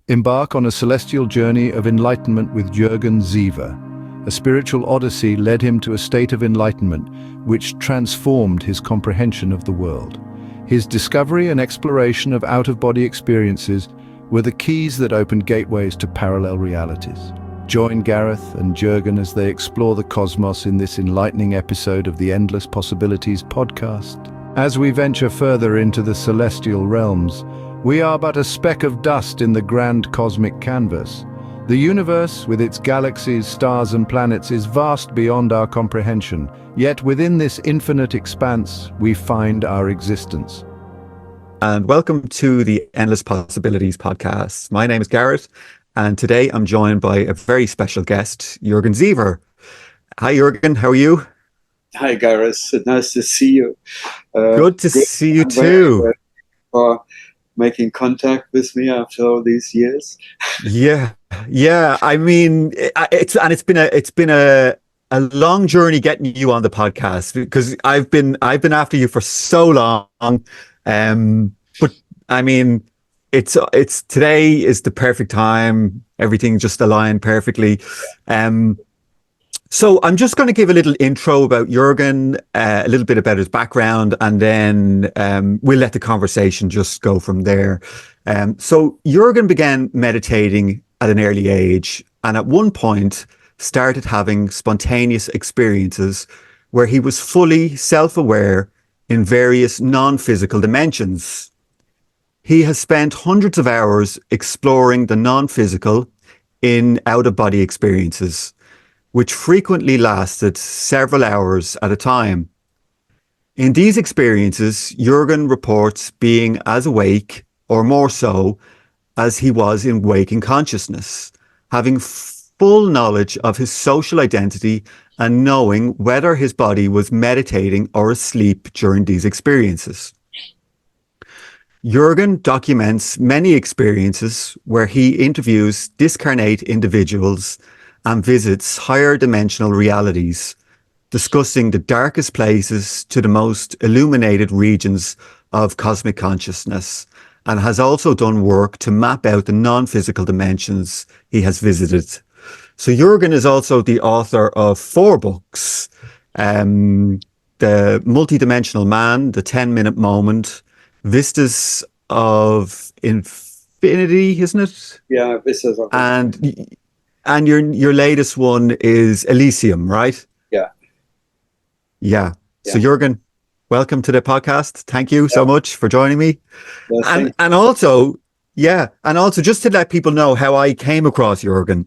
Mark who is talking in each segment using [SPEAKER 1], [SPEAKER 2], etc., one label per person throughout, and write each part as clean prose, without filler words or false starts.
[SPEAKER 1] Embark on a celestial journey of enlightenment with Jürgen Ziewe. A spiritual odyssey led him to a state of enlightenment which transformed his comprehension of the world. His discovery and exploration of out-of-body experiences were the keys that opened gateways to parallel realities. Join Gareth and Jürgen as they explore the cosmos in this enlightening episode of the Endless Possibilities podcast. As we venture further into the celestial realms, we are but a speck of dust in the grand cosmic canvas. The universe, with its galaxies, stars and planets, is vast beyond our comprehension. Yet within this infinite expanse, we find our existence.
[SPEAKER 2] And welcome to the Endless Possibilities podcast. My name is Gareth, and today I'm joined by a very special guest, Jürgen Ziewe. Hi, Jürgen. How are you?
[SPEAKER 3] Hi, Gareth. Nice to see you.
[SPEAKER 2] Good to see you too.
[SPEAKER 3] For making contact with me after all these years.
[SPEAKER 2] Yeah. I mean, it's been a long journey getting you on the podcast because I've been after you for so long. But I mean, it's today is the perfect time. Everything just aligned perfectly. So I'm just going to give a little intro about Jürgen, a little bit about his background, and then we'll let the conversation just go from there. So Jürgen began meditating at an early age, and at one point started having spontaneous experiences where he was fully self-aware in various non-physical dimensions. He has spent hundreds of hours exploring the non-physical in out-of-body experiences, which frequently lasted several hours at a time. In these experiences, Jürgen reports being as awake, or more so, as he was in waking consciousness, having full knowledge of his social identity and knowing whether his body was meditating or asleep during these experiences. Jürgen documents many experiences where he interviews discarnate individuals and visits higher dimensional realities, discussing the darkest places to the most illuminated regions of cosmic consciousness, and has also done work to map out the non-physical dimensions he has visited. So Jürgen is also the author of 4 books, The Multidimensional Man, The 10-Minute Moment, Vistas of Infinity, isn't it?
[SPEAKER 3] Yeah, Vistas of Infinity.
[SPEAKER 2] And your latest one is Elysium, right? Yeah. So Jürgen, welcome to the podcast. Thank you so much for joining me.
[SPEAKER 3] Yeah,
[SPEAKER 2] and also just to let people know how I came across Jürgen.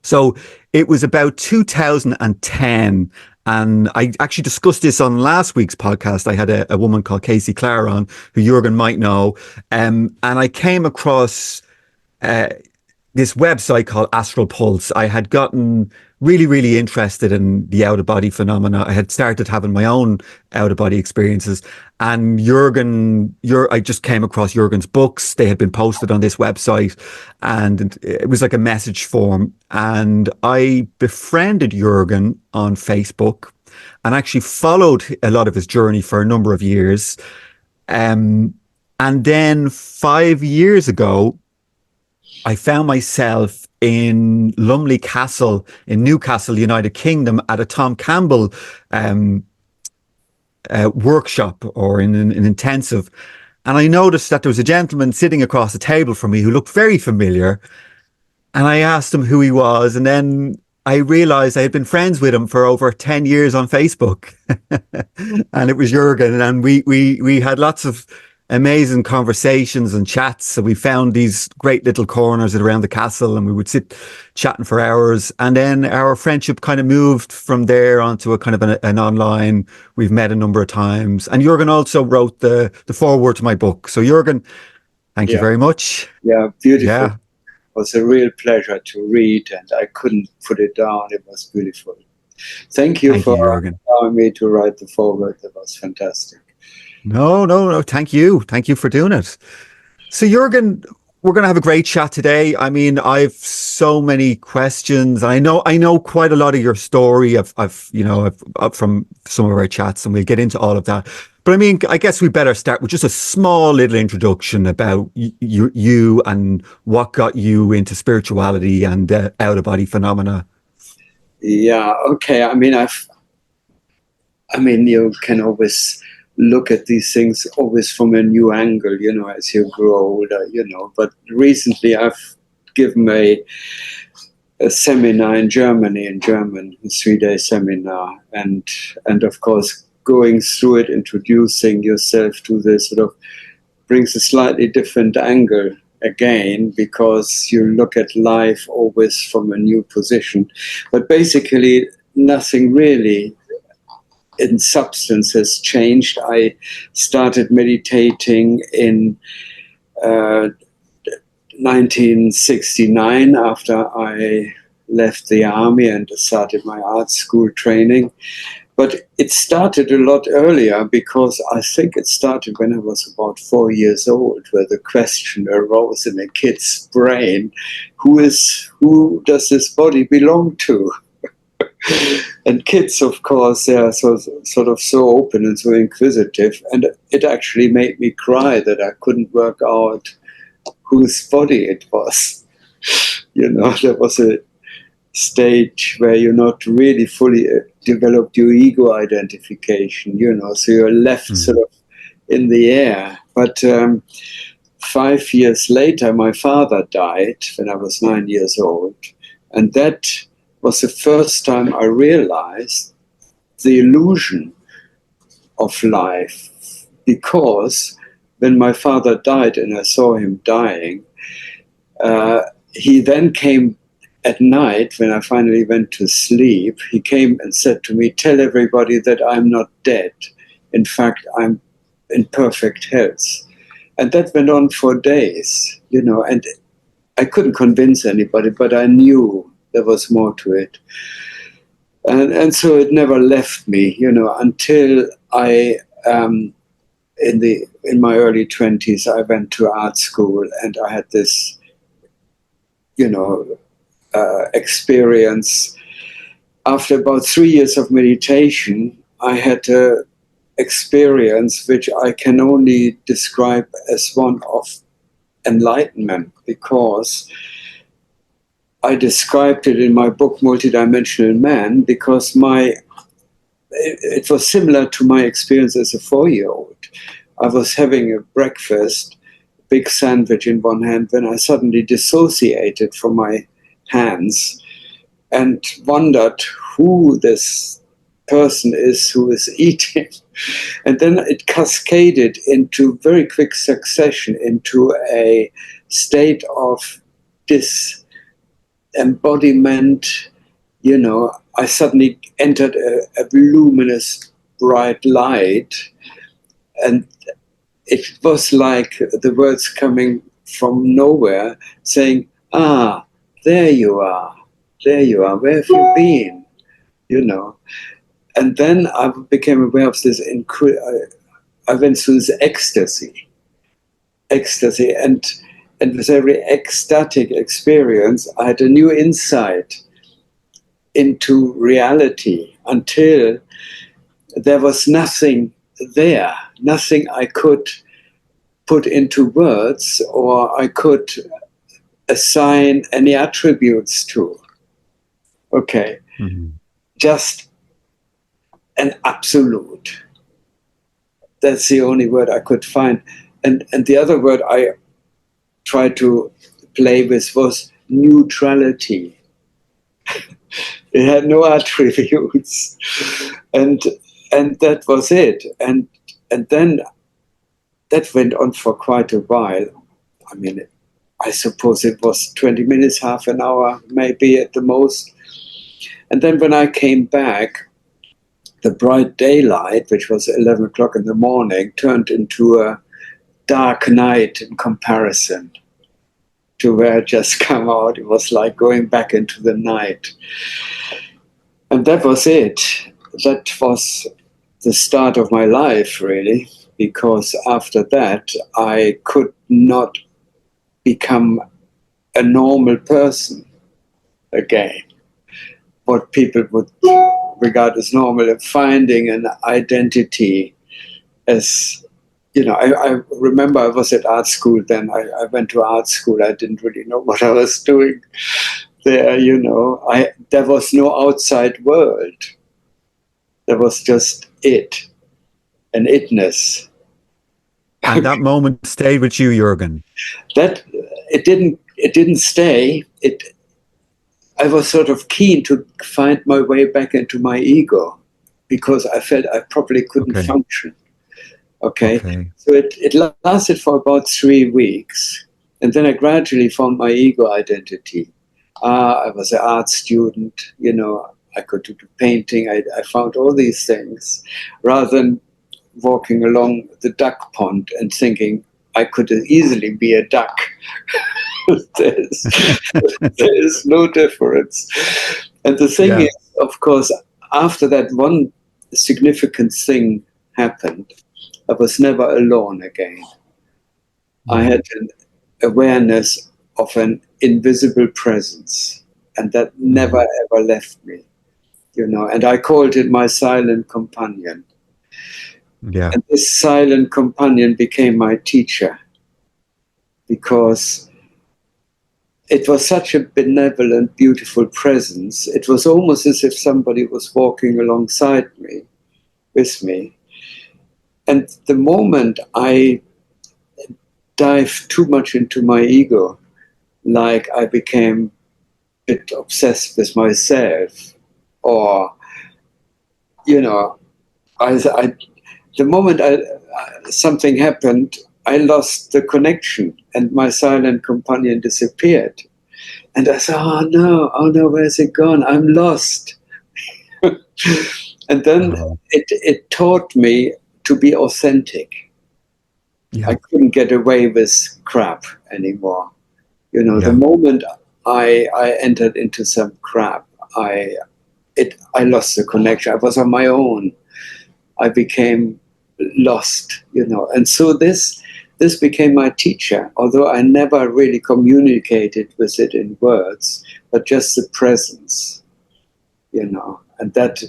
[SPEAKER 2] So it was about 2010, and I actually discussed this on last week's podcast. I had a woman called Casey Clare on, who Jürgen might know, and I came across this website called Astral Pulse. I had gotten really interested in the out-of-body phenomena. I had started having my own out-of-body experiences, and I just came across Jürgen's books. They had been posted on this website, and it was like a message form. And I befriended Jürgen on Facebook and actually followed a lot of his journey for a number of years. And then 5 years ago, I found myself in Lumley Castle in Newcastle, United Kingdom, at a Tom Campbell workshop or in an intensive. And I noticed that there was a gentleman sitting across the table from me who looked very familiar. And I asked him who he was. And then I realized I had been friends with him for over 10 years on Facebook. And it was Jürgen. And we had lots of amazing conversations and chats. So we found these great little corners around the castle, and we would sit chatting for hours. And then our friendship kind of moved from there onto a kind of an online. We've met a number of times. And Jürgen also wrote the foreword to my book. So Jürgen, thank you very much.
[SPEAKER 3] Yeah, beautiful.
[SPEAKER 2] Yeah.
[SPEAKER 3] It was a real pleasure to read, and I couldn't put it down. It was beautiful. Thank you for allowing me to write the foreword. That was fantastic.
[SPEAKER 2] No. Thank you. Thank you for doing it. So Jürgen, we're going to have a great chat today. I mean, I've so many questions. I know quite a lot of your story. I've from some of our chats, and we'll get into all of that. But I mean, I guess we better start with just a small little introduction about you and what got you into spirituality and out of body phenomena.
[SPEAKER 3] Yeah. Okay. I mean, you can always look at these things always from a new angle, as you grow older, But recently I've given a seminar in Germany, in German, a 3-day seminar. And of course, going through it, introducing yourself to this sort of brings a slightly different angle again, because you look at life always from a new position. But basically, nothing really in substance has changed. I started meditating in 1969 after I left the army and started my art school training. But it started a lot earlier, because I think it started when I was about 4 years old, where the question arose in a kid's brain, who does this body belong to? And kids, of course, they are so open and so inquisitive. And it actually made me cry that I couldn't work out whose body it was. There was a stage where you're not really fully developed your ego identification, so you're left sort of in the air. But 5 years later, my father died when I was 9 years old. And that was the first time I realized the illusion of life, because when my father died and I saw him dying, he then came at night when I finally went to sleep. He came and said to me, "Tell everybody that I'm not dead. In fact, I'm in perfect health." And that went on for days, and I couldn't convince anybody, but I knew there was more to it. And so it never left me, until I, in my early 20s, I went to art school, and I had this, experience. After about 3 years of meditation, I had an experience which I can only describe as one of enlightenment, because I described it in my book, Multidimensional Man, because it was similar to my experience as a 4-year-old. I was having a breakfast, big sandwich in one hand, when I suddenly dissociated from my hands and wondered who this person is who is eating. And then it cascaded into very quick succession into a state of disembodiment. I suddenly entered a luminous, bright light, and it was like the words coming from nowhere saying, "Ah, there you are, where have you been?" And then I became aware of this, I went through this ecstasy, and with every ecstatic experience, I had a new insight into reality, until there was nothing there, nothing I could put into words, or I could assign any attributes to. Okay. Mm-hmm. Just an absolute. That's the only word I could find. And the other word I tried to play with was neutrality. It had no attributes. And that was it. And then that went on for quite a while. I mean, I suppose it was 20 minutes, half an hour, maybe at the most. And then when I came back, the bright daylight, which was 11 o'clock in the morning, turned into a dark night in comparison to where it just come out. It was like going back into the night. And that was it. That was the start of my life, really, because after that, I could not become a normal person again. What people would regard as normal, and finding an identity as, you know, I remember I was at art school then. I went to art school. I didn't really know what I was doing there, you know. There was no outside world. There was just it, and itness.
[SPEAKER 2] And that moment stayed with you, Jürgen.
[SPEAKER 3] That it didn't stay. I was sort of keen to find my way back into my ego, because I felt I probably couldn't function. Okay. So it lasted for about 3 weeks. And then I gradually found my ego identity. I was an art student, you know, I could do painting. I found all these things, rather than walking along the duck pond and thinking I could easily be a duck. There's no difference. And the thing is, of course, after that one significant thing happened, I was never alone again. I had an awareness of an invisible presence, and that never ever left me, you know, and I called it my silent companion.
[SPEAKER 2] Yeah.
[SPEAKER 3] And this silent companion became my teacher, because it was such a benevolent, beautiful presence. It was almost as if somebody was walking alongside me, with me. And the moment I dived too much into my ego, like I became a bit obsessed with myself, or, you know, the moment something happened, I lost the connection, and my silent companion disappeared. And I said, oh no, where's it gone? I'm lost. And then it taught me to be authentic. I couldn't get away with crap anymore. You know, the moment I entered into some crap, I lost the connection. I was on my own. I became lost, you know. And so this became my teacher, although I never really communicated with it in words, but just the presence, you know. And that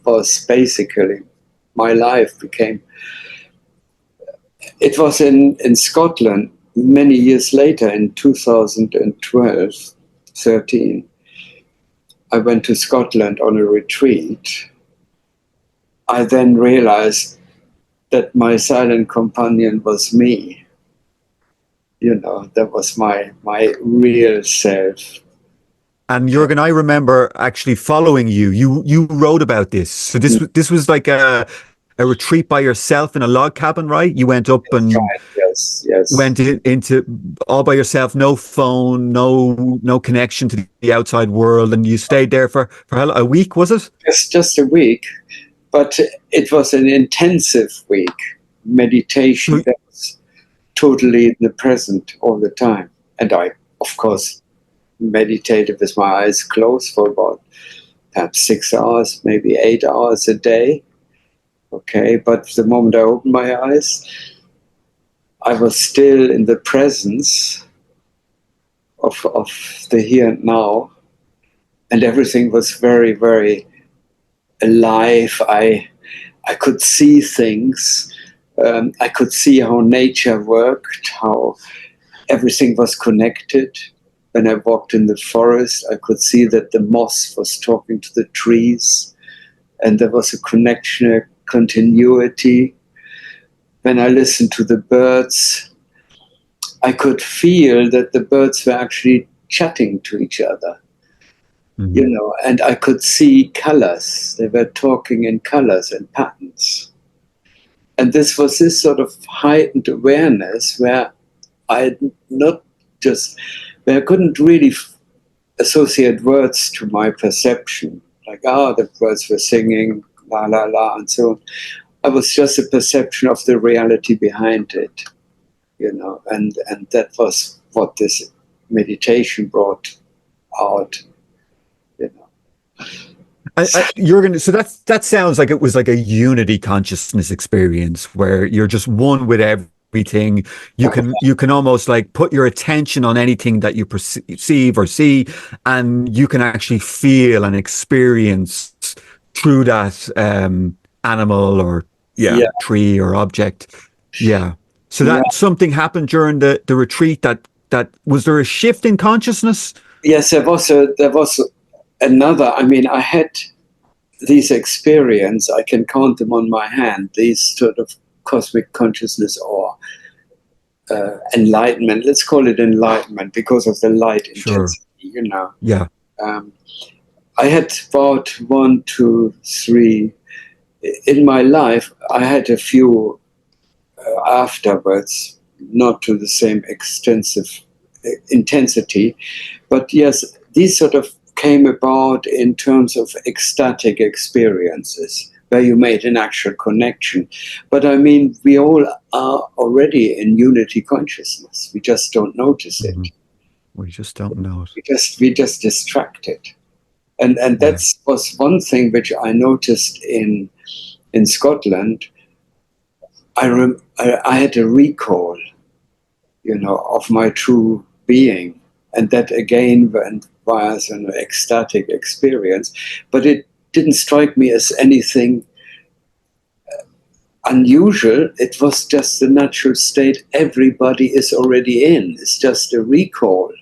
[SPEAKER 3] was basically my life. It was in Scotland many years later, in 2012, 13. I went to Scotland on a retreat. I then realized that my silent companion was me. You know, that was my real self.
[SPEAKER 2] And Jürgen, I remember actually following you. You wrote about this. So this was like a retreat by yourself in a log cabin, right? You went up and
[SPEAKER 3] yes.
[SPEAKER 2] went into all by yourself, no phone, no connection to the outside world, and you stayed there for a week, was it?
[SPEAKER 3] Just a week, but it was an intensive week. Meditation that was totally in the present all the time. And I, of course, meditated with my eyes closed for about perhaps 6 hours, maybe 8 hours a day. Okay, but the moment I opened my eyes, I was still in the presence of the here and now, and everything was very, very alive. I could see things. I could see how nature worked, how everything was connected. When I walked in the forest, I could see that the moss was talking to the trees, and there was a connection, a continuity. When I listened to the birds, I could feel that the birds were actually chatting to each other, you know, and I could see colors. They were talking in colors and patterns. And this was this sort of heightened awareness where I couldn't really associate words to my perception. Like, the birds were singing, la, la, la, and so on. I was just a perception of the reality behind it, you know, and that was what this meditation brought out, you know.
[SPEAKER 2] Jürgen, so that sounds like it was like a unity consciousness experience where you're just one with everything. You can almost like put your attention on anything that you perceive or see, and you can actually feel and experience through that animal or
[SPEAKER 3] Yeah,
[SPEAKER 2] tree or object. Yeah. So
[SPEAKER 3] yeah.
[SPEAKER 2] that something happened during the retreat that was there a shift in consciousness?
[SPEAKER 3] Yes, there was another. I mean, I had these experience. I can count them on my hand. These sort of cosmic consciousness or enlightenment. Let's call it enlightenment because of the light
[SPEAKER 2] Sure.
[SPEAKER 3] intensity. You know,
[SPEAKER 2] Yeah.
[SPEAKER 3] I had about 1, 2, 3 in my life. I had a few afterwards, not to the same extensive intensity, but yes, these sort of came about in terms of ecstatic experiences where you made an actual connection. But I mean, we all are already in unity consciousness. We just don't notice it.
[SPEAKER 2] We just don't know it.
[SPEAKER 3] We just distracted. And that was one thing which I noticed in Scotland. I had a recall, you know, of my true being, and that again went via an ecstatic experience. But it didn't strike me as anything unusual. It was just the natural state everybody is already in. It's just a recall.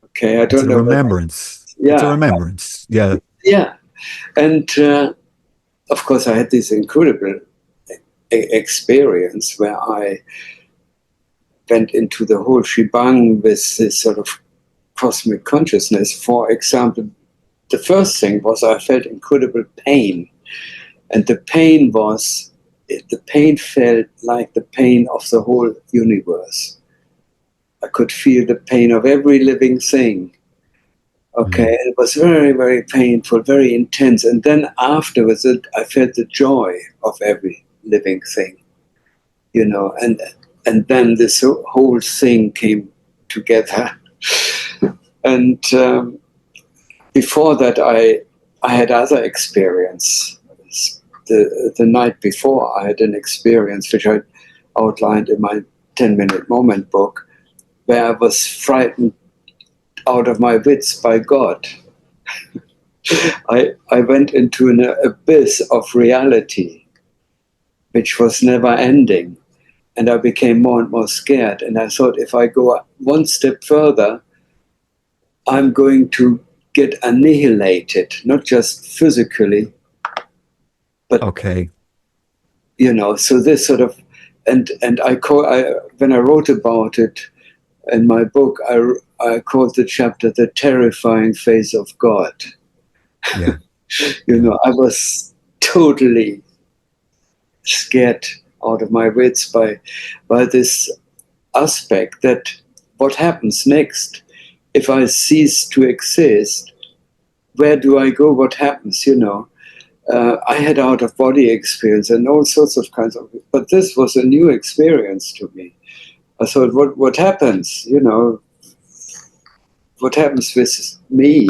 [SPEAKER 3] Okay, I don't know.
[SPEAKER 2] It's a remembrance.
[SPEAKER 3] Yeah,
[SPEAKER 2] it's a remembrance. Yeah.
[SPEAKER 3] Yeah, and of course, I had this incredible experience where I went into the whole shebang with this sort of cosmic consciousness. For example, the first thing was I felt incredible pain, and the pain felt like the pain of the whole universe. I could feel the pain of every living thing. Okay, it was very, very painful, very intense. And then afterwards, I felt the joy of every living thing, you know, and then this whole thing came together. And before that, I had other experience. The night before, I had an experience which I outlined in my 10-minute moment book, where I was frightened out of my wits by God. I went into an abyss of reality, which was never ending. And I became more and more scared. And I thought, if I go one step further, I'm going to get annihilated, not just physically, but, you know, so this sort of, and when I wrote about it in my book, I called the chapter "The Terrifying Face of God."
[SPEAKER 2] Yeah.
[SPEAKER 3] You know, I was totally scared out of my wits by this aspect that what happens next if I cease to exist? Where do I go? What happens? You know, I had out of body experience and all sorts of kinds of, but this was a new experience to me. I thought, what happens? You know, what happens with me?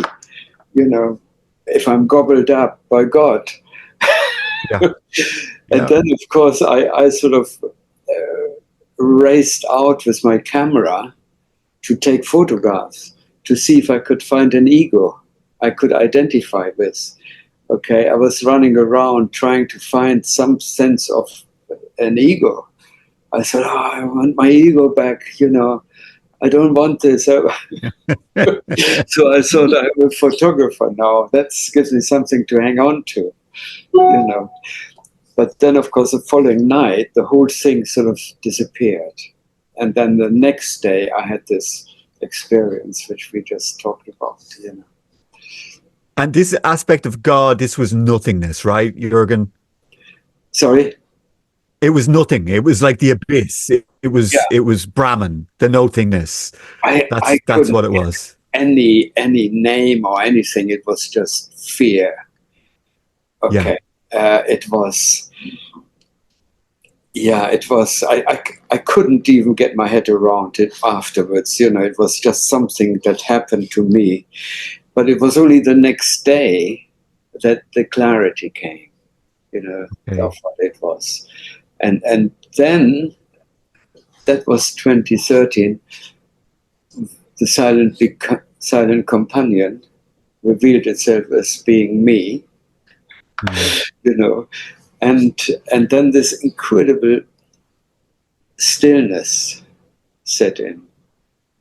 [SPEAKER 3] You know, if I'm gobbled up by God. And then, of course, I sort of raced out with my camera to take photographs to see if I could find an ego I could identify with. Okay, I was running around trying to find some sense of an ego. I said, I want my ego back, you know. I don't want this. So I thought, I'm a photographer now. That gives me something to hang on to, you know. But then, of course, the following night, the whole thing sort of disappeared. And then the next day, I had this experience, which we just talked about, you know.
[SPEAKER 2] And this aspect of God, this was nothingness, right, Jürgen?
[SPEAKER 3] Sorry?
[SPEAKER 2] It was nothing. It was like the abyss. It was Brahman, the nothingness. That's what it was.
[SPEAKER 3] Any name or anything. It was just fear. Okay. Yeah. It was. Yeah, it was. I couldn't even get my head around it afterwards. You know, it was just something that happened to me. But it was only the next day that the clarity came. You know, of what it was. And then that was 2013. The silent companion revealed itself as being me, you know, and then this incredible stillness set in,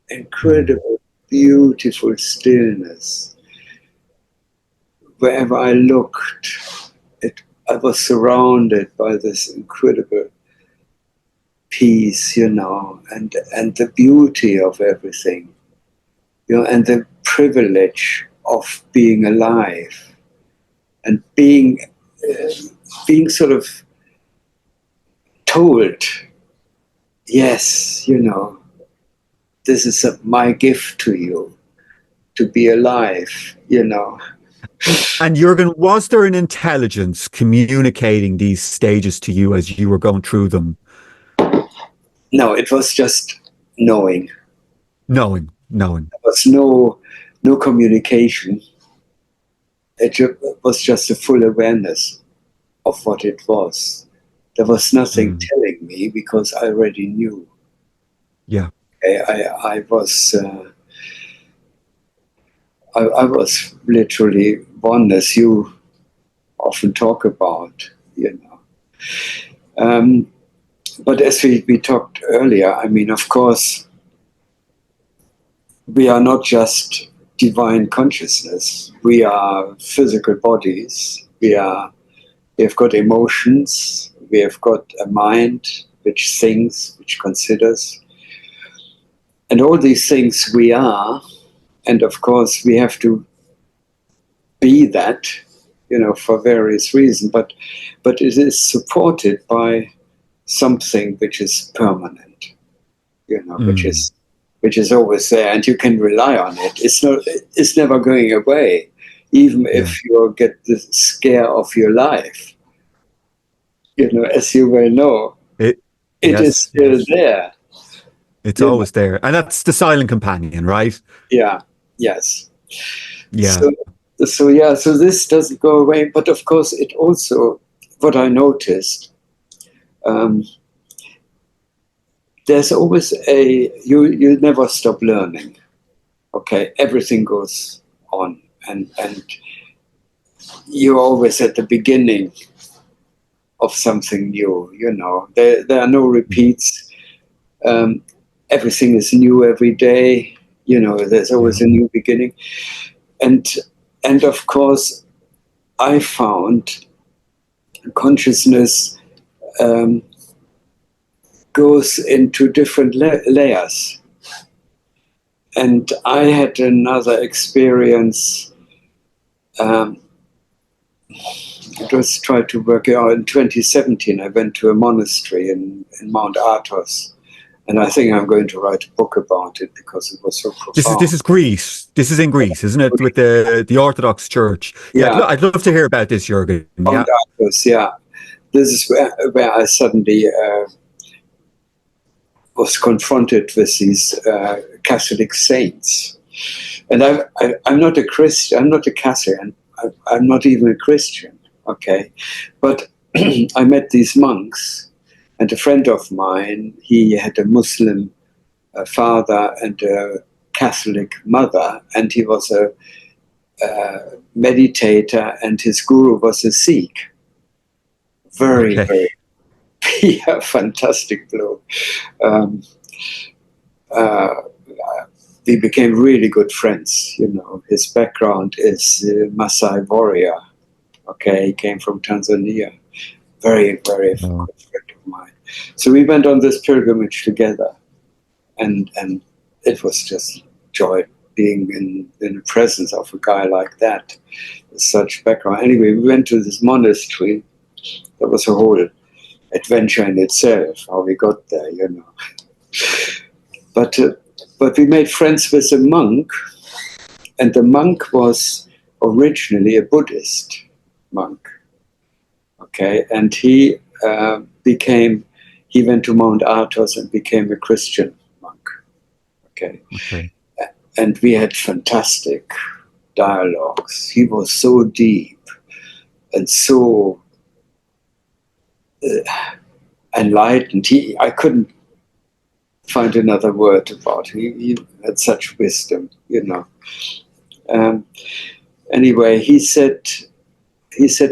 [SPEAKER 3] incredible, beautiful stillness. Wherever I looked, I was surrounded by this incredible peace, you know, and the beauty of everything, you know, and the privilege of being alive and being sort of told, yes, you know, this is my gift to you, to be alive, you know.
[SPEAKER 2] And Jürgen, was there an intelligence communicating these stages to you as you were going through them?
[SPEAKER 3] No, it was just knowing.
[SPEAKER 2] Knowing.
[SPEAKER 3] There was no communication. It was just a full awareness of what it was. There was nothing telling me because I already knew.
[SPEAKER 2] Yeah.
[SPEAKER 3] I was I was literally one, as you often talk about, you know. But as we talked earlier, I mean, of course, we are not just divine consciousness. We are physical bodies. We have got emotions. We have got a mind which thinks, which considers. And all these things we are. And of course, we have to be that, you know, for various reasons. But it is supported by something which is permanent, you know, which is always there, and you can rely on it. It's never going away, even if you get the scare of your life. You know, as you well know, it is still there.
[SPEAKER 2] It's always there. And that's the silent companion, right?
[SPEAKER 3] Yeah. Yes.
[SPEAKER 2] Yeah.
[SPEAKER 3] So this doesn't go away. But of course, it also, what I noticed, there's always you never stop learning. Okay, everything goes on, and you're always at the beginning of something new. You know, there are no repeats. Everything is new every day. You know, there's always a new beginning, and of course, I found consciousness goes into different layers. And I had another experience. Just tried to work it out. In 2017, I went to a monastery in Mount Athos. And I think I'm going to write a book about it because it was so profound.
[SPEAKER 2] This is Greece. This is in Greece, isn't it? With the Orthodox Church. Yeah, I'd love to hear about this, Jürgen.
[SPEAKER 3] Mount Athos, yeah. This is where I suddenly was confronted with these Catholic saints. And I'm not a Christian, I'm not a Catholic, and I'm not even a Christian, okay? But I met these monks, and a friend of mine, he had a Muslim father and a Catholic mother, and he was a meditator, and his guru was a Sikh. Very fantastic bloke. We became really good friends, you know. His background is Maasai warrior. Okay, he came from Tanzania. Very good friend of mine. So we went on this pilgrimage together, and it was just joy being in the presence of a guy like that, with such background. Anyway, we went to this monastery. That was a whole adventure in itself, how we got there, you know. But we made friends with a monk, and the monk was originally a Buddhist monk. Okay, and he went to Mount Athos and became a Christian monk. Okay. And we had fantastic dialogues. He was so deep and so enlightened. I couldn't find another word about. He had such wisdom, you know. Anyway, he said,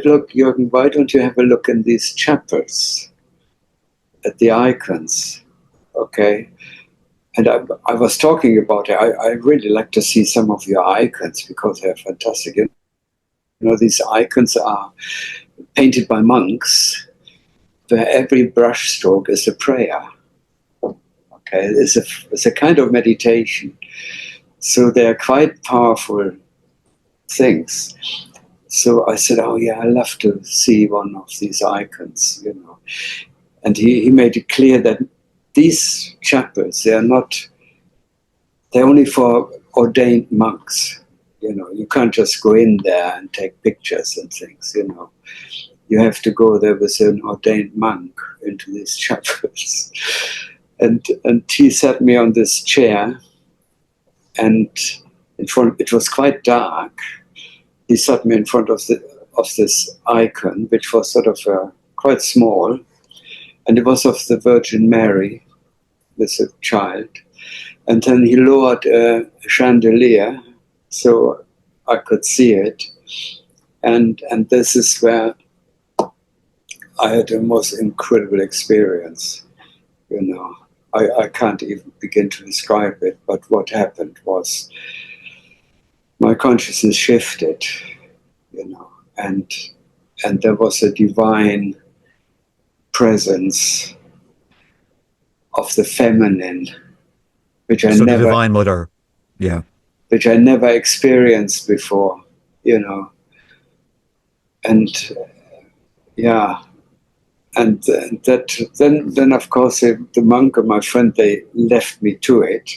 [SPEAKER 3] look, Jürgen, why don't you have a look in these chapels at the icons? Okay. And I was talking about it. I really like to see some of your icons because they're fantastic. You know, these icons are painted by monks, where every brushstroke is a prayer. Okay, it's a kind of meditation. So they're quite powerful things. So I said, oh yeah, I love to see one of these icons, you know. And he made it clear that these chapels, they're only for ordained monks. You know, you can't just go in there and take pictures and things, you know. You have to go there with an ordained monk into these chapels. And he sat me on this chair, and in front, it was quite dark. He sat me in front of this icon, which was sort of quite small, and it was of the Virgin Mary with a child. And then he lowered a chandelier so I could see it, and this is where I had the most incredible experience. You know, I can't even begin to describe it, but what happened was my consciousness shifted, you know, and there was a divine presence of the feminine, which I
[SPEAKER 2] So
[SPEAKER 3] never,
[SPEAKER 2] the Divine Mother, yeah,
[SPEAKER 3] which I never experienced before, you know, and yeah. And then of course the monk and my friend, they left me to it.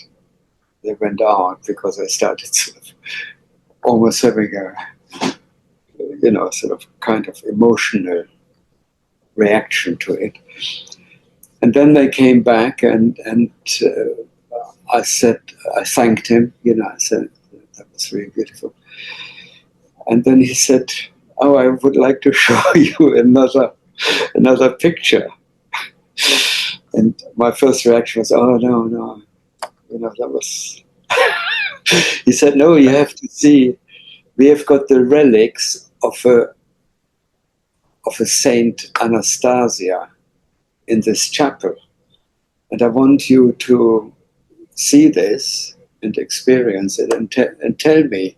[SPEAKER 3] They went out because I started sort of almost having a, you know, sort of kind of emotional reaction to it. And then they came back, and I said, I thanked him, you know, I said, that was really beautiful. And then he said, oh, I would like to show you another picture. And my first reaction was, oh, no, you know, that was... He said, no, you have to see, we have got the relics of a Saint Anastasia in this chapel. And I want you to see this and experience it and tell me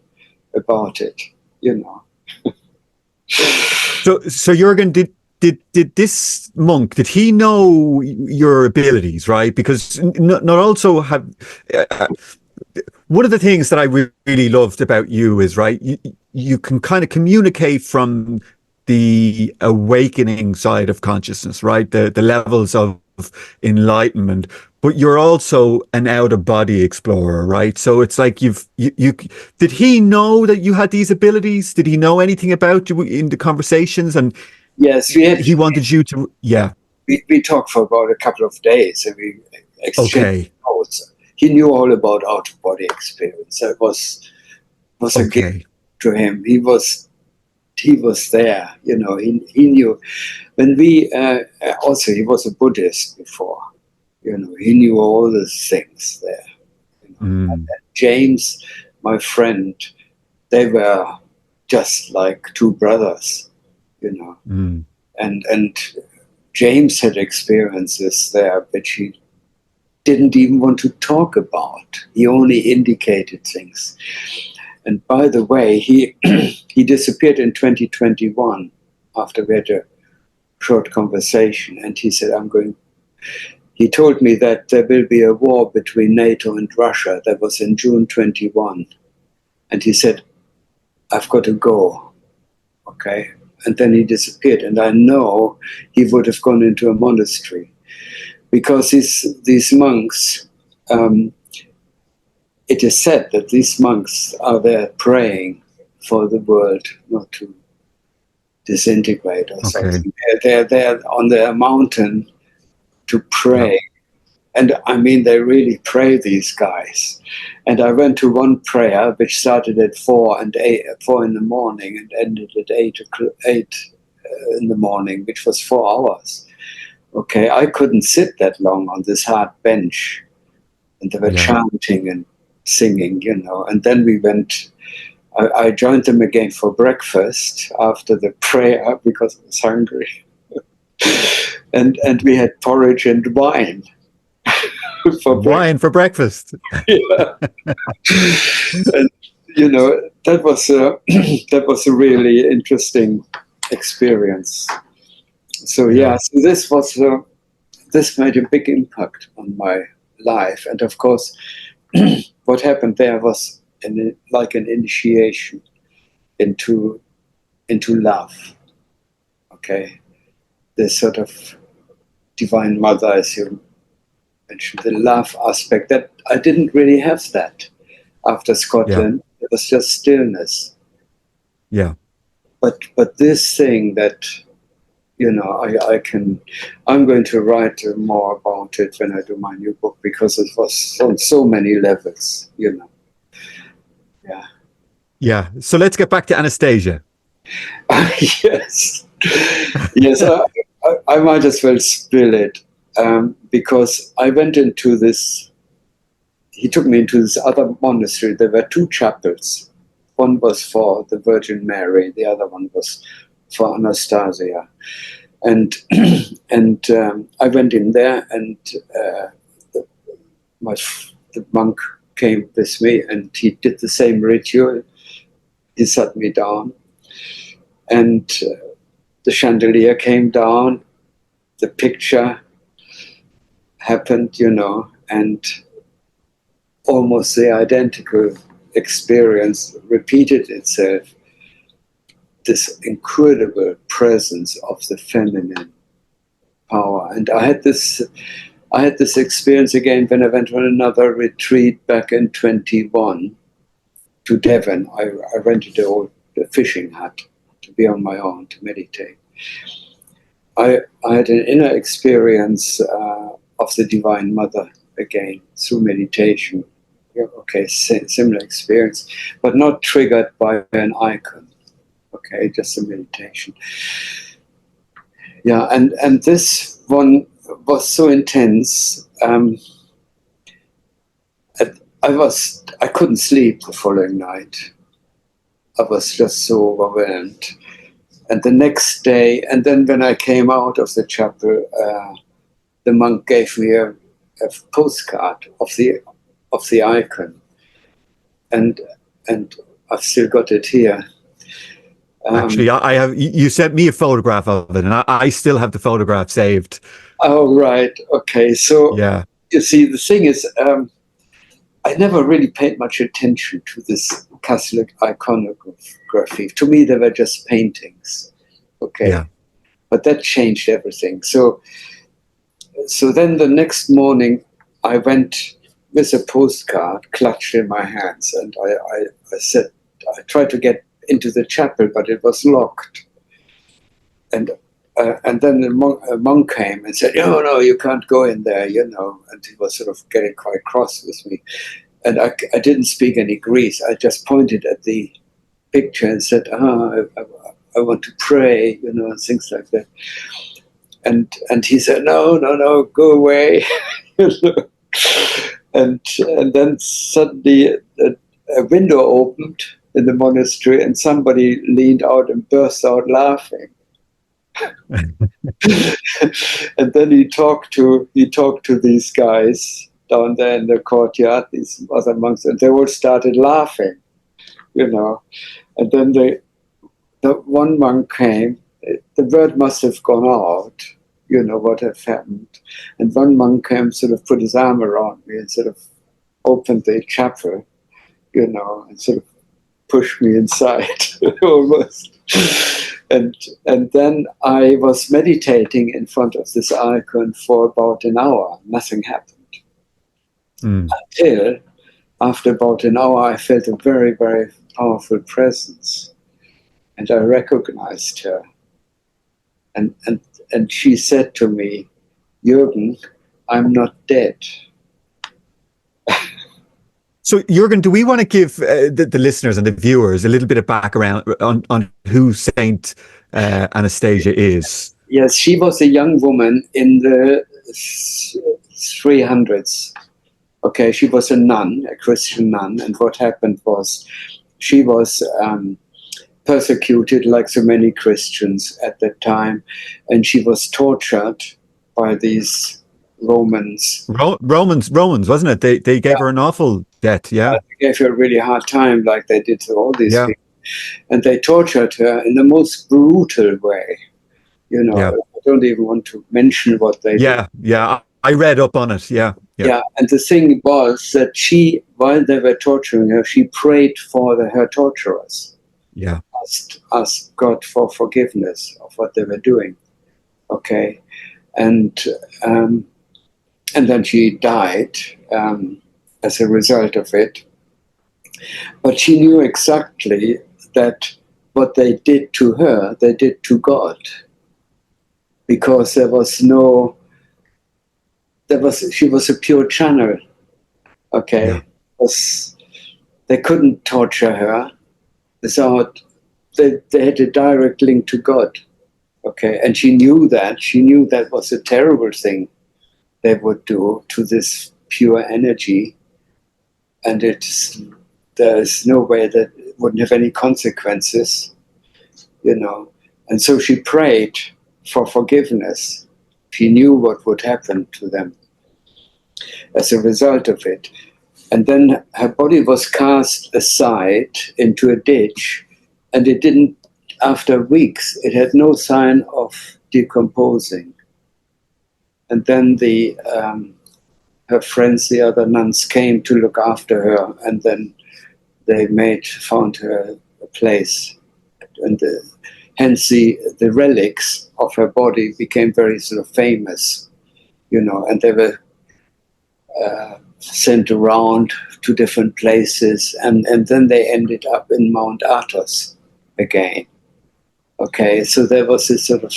[SPEAKER 3] about it, you know.
[SPEAKER 2] So Jürgen, did this monk, did he know your abilities, right? Because not also have one of the things that I really loved about you is, right, you can kind of communicate from the awakening side of consciousness, right? The levels of enlightenment, but you're also an out of body explorer, right? So it's like you did he know that you had these abilities? Did he know anything about you in the conversations? And
[SPEAKER 3] yes,
[SPEAKER 2] he wanted you to, yeah.
[SPEAKER 3] We talked for about a couple of days, and we exchanged notes. He knew all about out of body experience. It was a gift to him. He was there, you know. He knew. When we also, he was a Buddhist before, you know. He knew all the things there. You know? And James, my friend, they were just like two brothers, you know. And James had experiences there which he didn't even want to talk about. He only indicated things. And by the way, he disappeared in 2021 after we had a short conversation, and he said, he told me that there will be a war between NATO and Russia. That was in June 21. And he said, I've got to go. Okay. And then he disappeared. And I know he would have gone into a monastery, because these monks, it is said that these monks are there praying for the world not to disintegrate or something. They're there on their mountain to pray. Yeah. And I mean, they really pray, these guys. And I went to one prayer which started at 4 in the morning and ended at 8 in the morning, which was 4 hours. Okay, I couldn't sit that long on this hard bench, and they were
[SPEAKER 2] Yeah.
[SPEAKER 3] chanting and singing, and then we went. I joined them again for breakfast after the prayer because I was hungry, and we had porridge and wine for breakfast.
[SPEAKER 2] Wine for breakfast.
[SPEAKER 3] Yeah. And that was that was a really interesting experience. So so this made a big impact on my life, and of course, what happened there was like an initiation into love. Okay, this sort of Divine Mother, as you mentioned, the love aspect that I didn't really have that after Scotland. It was just stillness.
[SPEAKER 2] Yeah.
[SPEAKER 3] But this thing that I'm going to write more about it when I do my new book, because it was on so many levels. Yeah.
[SPEAKER 2] Yeah. So let's get back to Anastasia.
[SPEAKER 3] Yes. Yes. I might as well spill it, because I went into this. He took me into this other monastery. There were two chapels. One was for the Virgin Mary. The other one was for Anastasia. And I went in there, and the monk came with me, and he did the same ritual. He sat me down, and the chandelier came down. The picture happened, and almost the identical experience repeated itself. This incredible presence of the feminine power. And I had this experience again when I went on another retreat back in 21 to Devon. I rented a fishing hut to be on my own, to meditate. I had an inner experience of the Divine Mother again through meditation. Okay, similar experience, but not triggered by an icon. Okay, just a meditation. Yeah, and this one was so intense. I couldn't sleep the following night. I was just so overwhelmed. And the next day, and then when I came out of the chapel, the monk gave me a postcard of the icon, and I've still got it here.
[SPEAKER 2] Actually, I have. You sent me a photograph of it, and I still have the photograph saved.
[SPEAKER 3] Oh, right. Okay. So
[SPEAKER 2] Yeah.
[SPEAKER 3] you see, the thing is, I never really paid much attention to this Catholic iconography. To me, they were just paintings. Okay.
[SPEAKER 2] Yeah.
[SPEAKER 3] But that changed everything. So then the next morning, I went with a postcard clutched in my hands, and I said, I tried to get into the chapel, but it was locked. And then a monk came and said, no, you can't go in there, and he was sort of getting quite cross with me. And I didn't speak any Greek. I just pointed at the picture and said, I want to pray, and things like that. And he said, no, go away. And then suddenly a window opened in the monastery, and somebody leaned out and burst out laughing. And then he talked to these guys down there in the courtyard, these other monks, and they all started laughing, And then the one monk came. The word must have gone out, what had happened. And one monk came, sort of put his arm around me and sort of opened the chapel, and sort of pushed me inside almost. And then I was meditating in front of this icon for about an hour. Nothing happened. Until after about an hour, I felt a very, very powerful presence. And I recognized her. And she said to me, Jürgen, I'm not dead.
[SPEAKER 2] So, Jürgen, do we want to give the listeners and the viewers a little bit of background on who Saint Anastasia is?
[SPEAKER 3] Yes, she was a young woman in the 300s. Okay, she was a nun, a Christian nun, and what happened was she was persecuted like so many Christians at that time, and she was tortured by these Romans.
[SPEAKER 2] Romans, wasn't it? They gave her an awful death. Yeah,
[SPEAKER 3] They gave her a really hard time, like they did to all these
[SPEAKER 2] yeah,
[SPEAKER 3] people, and they tortured her in the most brutal way. You know,
[SPEAKER 2] yeah,
[SPEAKER 3] I don't even want to mention what they did.
[SPEAKER 2] yeah. I read up on it. Yeah, yeah,
[SPEAKER 3] Yeah, and the thing was that she, while they were torturing her, she prayed for her torturers,
[SPEAKER 2] yeah,
[SPEAKER 3] asked God for forgiveness of what they were doing. Okay, and then she died as a result of it. But she knew exactly that what they did to her, they did to God, because she was a pure channel.
[SPEAKER 2] yeah,
[SPEAKER 3] Okay, they couldn't torture her without they had a direct link to God. Okay, and she knew that was a terrible thing they would do to this pure energy, and there's no way that it wouldn't have any consequences, you know. And so she prayed for forgiveness. She knew what would happen to them as a result of it. And then her body was cast aside into a ditch, and it didn't, after weeks, it had no sign of decomposing. And then her friends, the other nuns, came to look after her, and then they found her a place. And hence the relics of her body became very sort of famous, you know, and they were sent around to different places, and then they ended up in Mount Athos again. Okay, so there was this sort of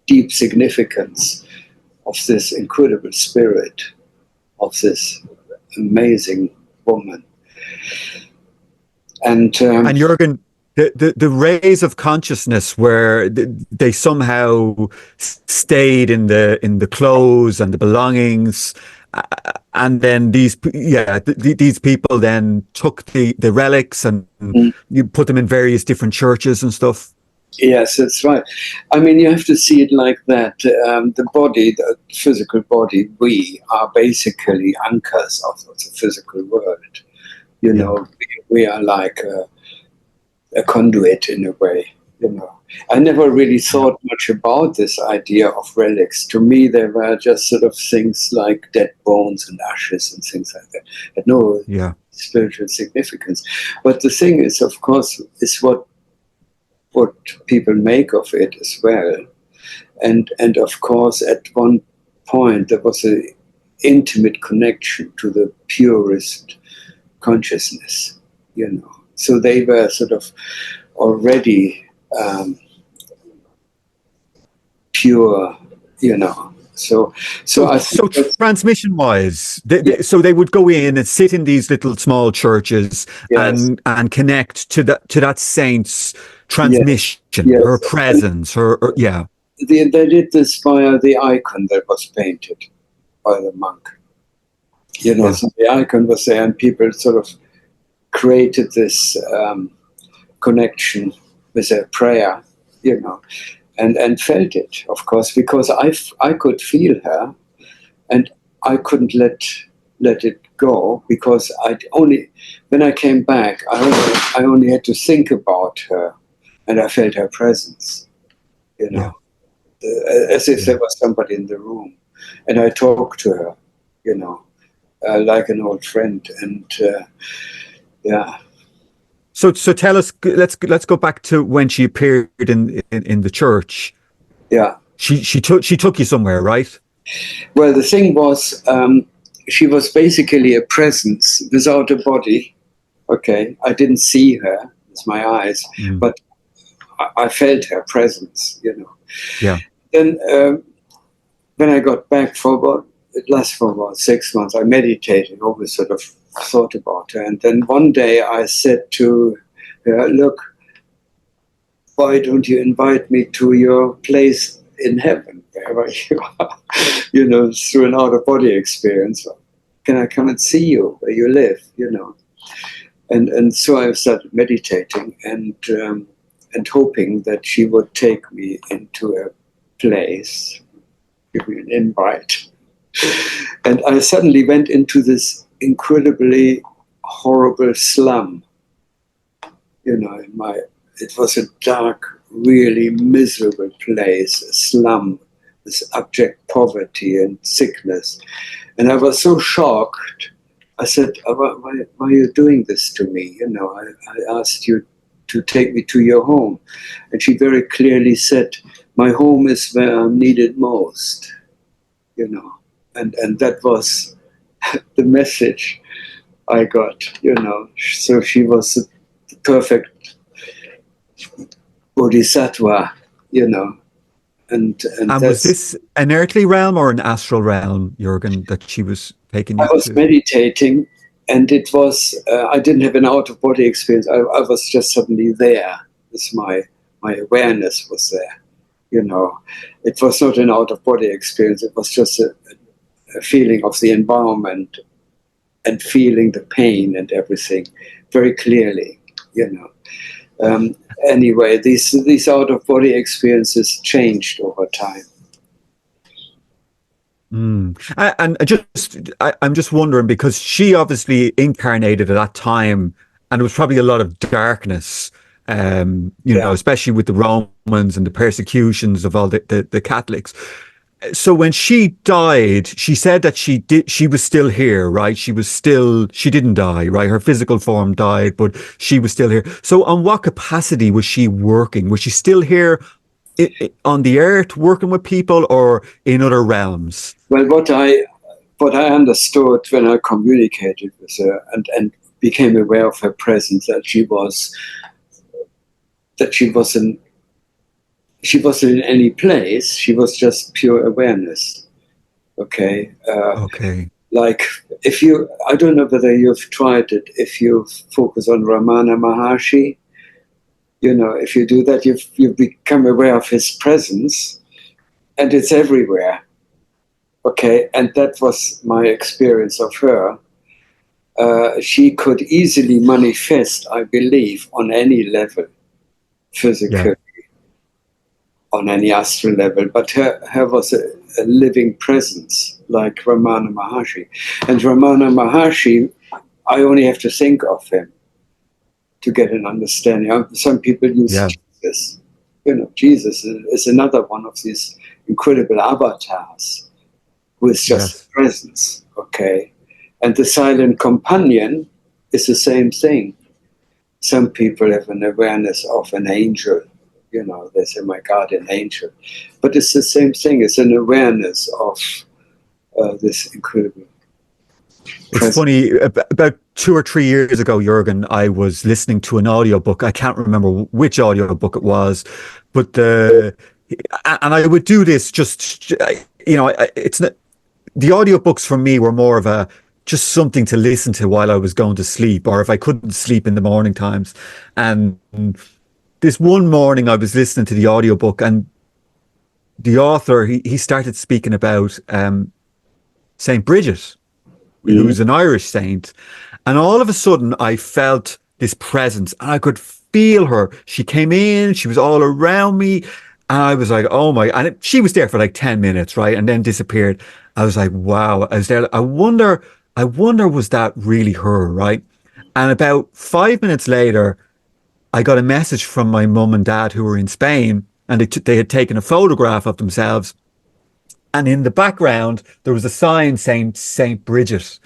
[SPEAKER 3] deep significance of this incredible spirit of this amazing woman. And
[SPEAKER 2] Jürgen, the rays of consciousness where they somehow stayed in the clothes and the belongings, and then these people then took the relics and you put them in various different churches and stuff.
[SPEAKER 3] yes, that's right. I mean, you have to see it like that. The body, the physical body, we are basically anchors of the physical world. You know, we are like a conduit in a way, you know. I never really thought much about this idea of relics. To me, they were just sort of things like dead bones and ashes and things like that. Had no spiritual significance. But the thing is, of course, is what people make of it as well. And of course, at one point, there was an intimate connection to the purest consciousness, you know. So they were sort of already pure, you know. So I think
[SPEAKER 2] transmission wise, so they would go in and sit in these little small churches and connect to that saint's transmission, her presence,
[SPEAKER 3] They did this via the icon that was painted by the monk. You know, so the icon was there, and people sort of created this connection with a prayer, you know, and felt it, of course, because I could feel her, and I couldn't let it go, because when I came back, I only had to think about her, and I felt her presence, you know, as if there was somebody in the room, and I talked to her, you know, like an old friend, and
[SPEAKER 2] So tell us. Let's go back to when she appeared in the church.
[SPEAKER 3] Yeah.
[SPEAKER 2] She took you somewhere, right?
[SPEAKER 3] Well, the thing was, she was basically a presence without a body. Okay, I didn't see her with my eyes, but I felt her presence. You know.
[SPEAKER 2] Yeah.
[SPEAKER 3] Then when I got back it lasted for about 6 months. I meditated, always sort of thought about her, and then one day I said to her, "Look, why don't you invite me to your place in heaven, wherever you are?" You know, through an out-of-body experience. can I come and see you where you live, And so I started meditating and hoping that she would take me into a place, give me an invite. And I suddenly went into this incredibly horrible slum. It was a dark, really miserable place, a slum, this abject poverty and sickness. And I was so shocked. I said, why are you doing this to me? I asked you to take me to your home. And she very clearly said, my home is where I'm needed most, And that was the message I got, So she was the perfect bodhisattva, And
[SPEAKER 2] was this an earthly realm or an astral realm, Jürgen, that she was taking you
[SPEAKER 3] I was
[SPEAKER 2] to?
[SPEAKER 3] meditating, and it was, I didn't have an out-of-body experience. I was just suddenly there. My awareness was there, It was not an out-of-body experience. It was just a feeling of the environment and feeling the pain and everything very clearly, Anyway, these out-of-body experiences changed over time.
[SPEAKER 2] And I'm just wondering, because she obviously incarnated at that time, and there was probably a lot of darkness, especially with the Romans and the persecutions of all the Catholics. So when she died, she said that she was still here, right? She didn't die, right? Her physical form died, but she was still here. So on what capacity was she working? Was she still here on the earth working with people, or in other realms?
[SPEAKER 3] Well, what I understood when I communicated with her and became aware of her presence, that she wasn't in any place. She was just pure awareness. Okay.
[SPEAKER 2] Okay.
[SPEAKER 3] Like I don't know whether you've tried it. If you focus on Ramana Maharshi, if you do that, you become aware of his presence, and it's everywhere. Okay, and that was my experience of her. She could easily manifest, I believe, on any level, physically, on any astral level, but her was a living presence, like Ramana Maharshi. And Ramana Maharshi, I only have to think of him to get an understanding. Some people use Jesus. Jesus is another one of these incredible avatars who is just presence, okay? And the silent companion is the same thing. Some people have an awareness of an angel. They say, my God, an angel. But it's the same thing. It's an awareness of this incredible
[SPEAKER 2] It's funny, about 2 or 3 years ago, Jürgen, I was listening to an audiobook. I can't remember which audiobook it was, but and I would do this just, it's not, the audiobooks for me were more of just something to listen to while I was going to sleep, or if I couldn't sleep in the morning times. And this one morning I was listening to the audiobook, and the author, he started speaking about Saint Bridget, who's an Irish saint. And all of a sudden I felt this presence, and I could feel her. She came in, she was all around me, and I was like, oh my, and she was there for like 10 minutes, right? And then disappeared. I was like, wow, I was there. I wonder, was that really her, right? And about 5 minutes later, I got a message from my mum and dad, who were in Spain, and they had taken a photograph of themselves. And in the background, there was a sign saying Saint Bridget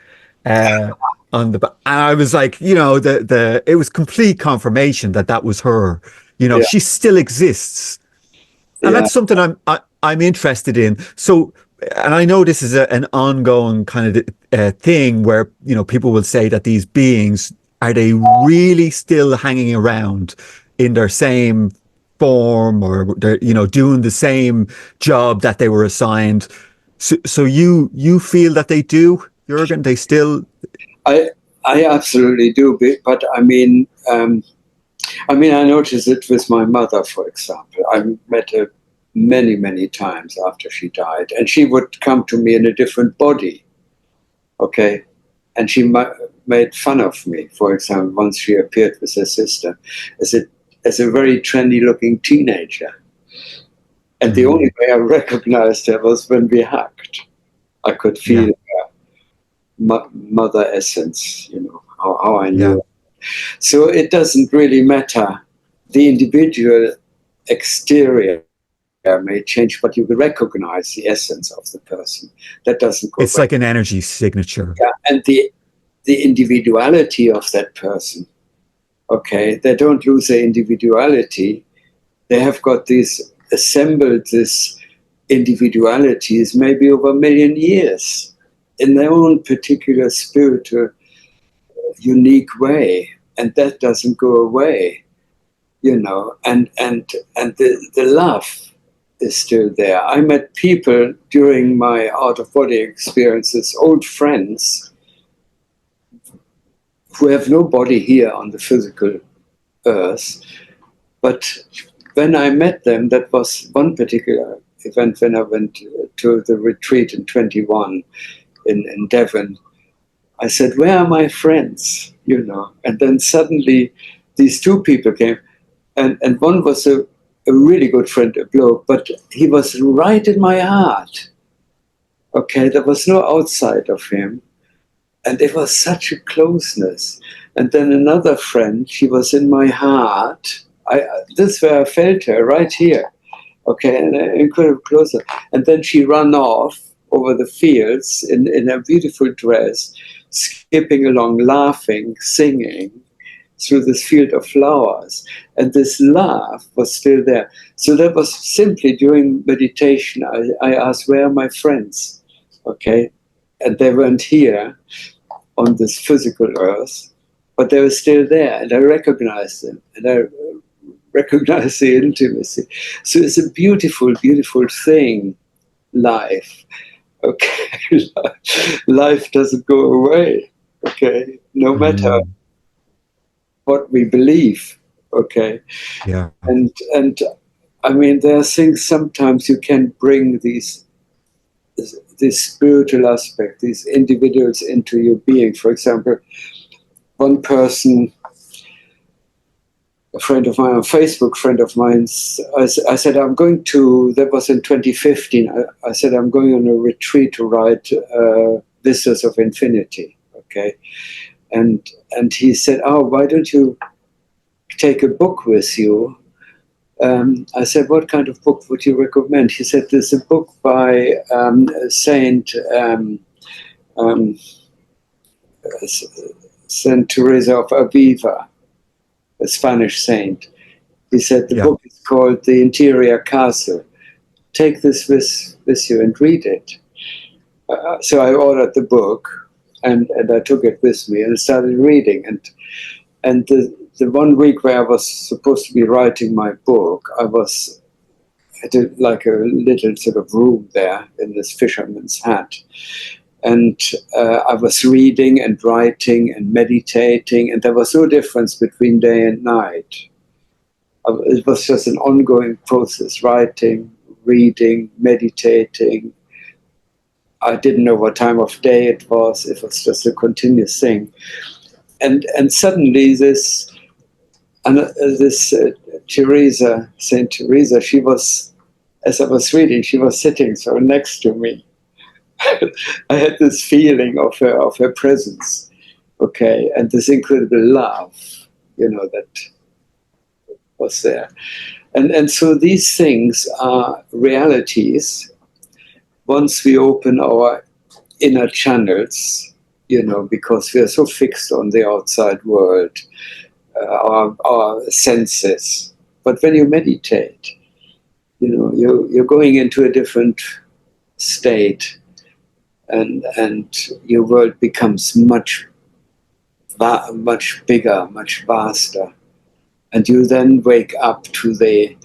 [SPEAKER 2] on the back. And I was like, it was complete confirmation that was her. She still exists. And that's something I'm interested in. So, and I know this is an ongoing kind of thing where, people will say that these beings, are they really still hanging around in their same form, or they're, doing the same job that they were assigned? So you feel that they do, Jürgen? They still?
[SPEAKER 3] I absolutely do, but I mean, I noticed it with my mother, for example. I met her many, many times after she died, and she would come to me in a different body. Okay, and she made fun of me. For example, once she appeared with her sister as a very trendy-looking teenager, and the only way I recognized her was when we hugged. I could feel her mother essence, you know, how I knew. So it doesn't really matter. The individual exterior may change, but you will recognize the essence of the person. That doesn't go
[SPEAKER 2] It's
[SPEAKER 3] back.
[SPEAKER 2] like an energy signature.
[SPEAKER 3] Yeah, and the individuality of that person, okay, they don't lose their individuality. They have got assembled this individualities maybe over a million years in their own particular spiritual unique way, and that doesn't go away, you know, and the love is still there. I met people during my out-of-body experiences, old friends who have no body here on the physical earth, but when I met them, that was one particular event when I went to the retreat in 21 in Devon. I said, where are my friends? You know, and then suddenly these two people came, and one was a really good friend, a bloke, but he was right in my heart. Okay, there was no outside of him. And it was such a closeness. And then another friend, she was in my heart. This is where I felt her, right here. Okay, and incredible closer. And then she ran off over the fields in a beautiful dress, skipping along, laughing, singing through this field of flowers. And this laugh was still there. So that was simply during meditation. I asked, where are my friends? Okay, and they weren't here on this physical earth, but they were still there, and I recognized them, and I recognized the intimacy. So it's a beautiful, beautiful thing, life. Okay, life doesn't go away. Okay, no matter what we believe. Okay, and I mean, there are things sometimes you can bring this spiritual aspect, these individuals into your being. For example, one person, a friend of mine on Facebook, friend of mine, I said, I'm going to, that was in 2015, I said, I'm going on a retreat to write Vistas of Infinity, okay? And he said, oh, why don't you take a book with you? I said, what kind of book would you recommend? He said, there's a book by Saint Theresa of Avila, a Spanish saint. He said, the book is called The Interior Castle. Take this with you and read it. So I ordered the book, and I took it with me and started reading. And the 1 week where I was supposed to be writing my book, I did like a little sort of room there in this fisherman's hat. And I was reading and writing and meditating, and there was no difference between day and night. It was just an ongoing process, writing, reading, meditating. I didn't know what time of day it was just a continuous thing. And suddenly this Theresa, Saint Theresa, she was, as I was reading, she was sitting so next to me. I had this feeling of her presence, okay, and this incredible love, you know, that was there. And so these things are realities once we open our inner channels, you know, because we are so fixed on the outside world, our senses. But when you meditate, you know, you're going into a different state, and your world becomes much bigger, much vaster, and you then wake up to the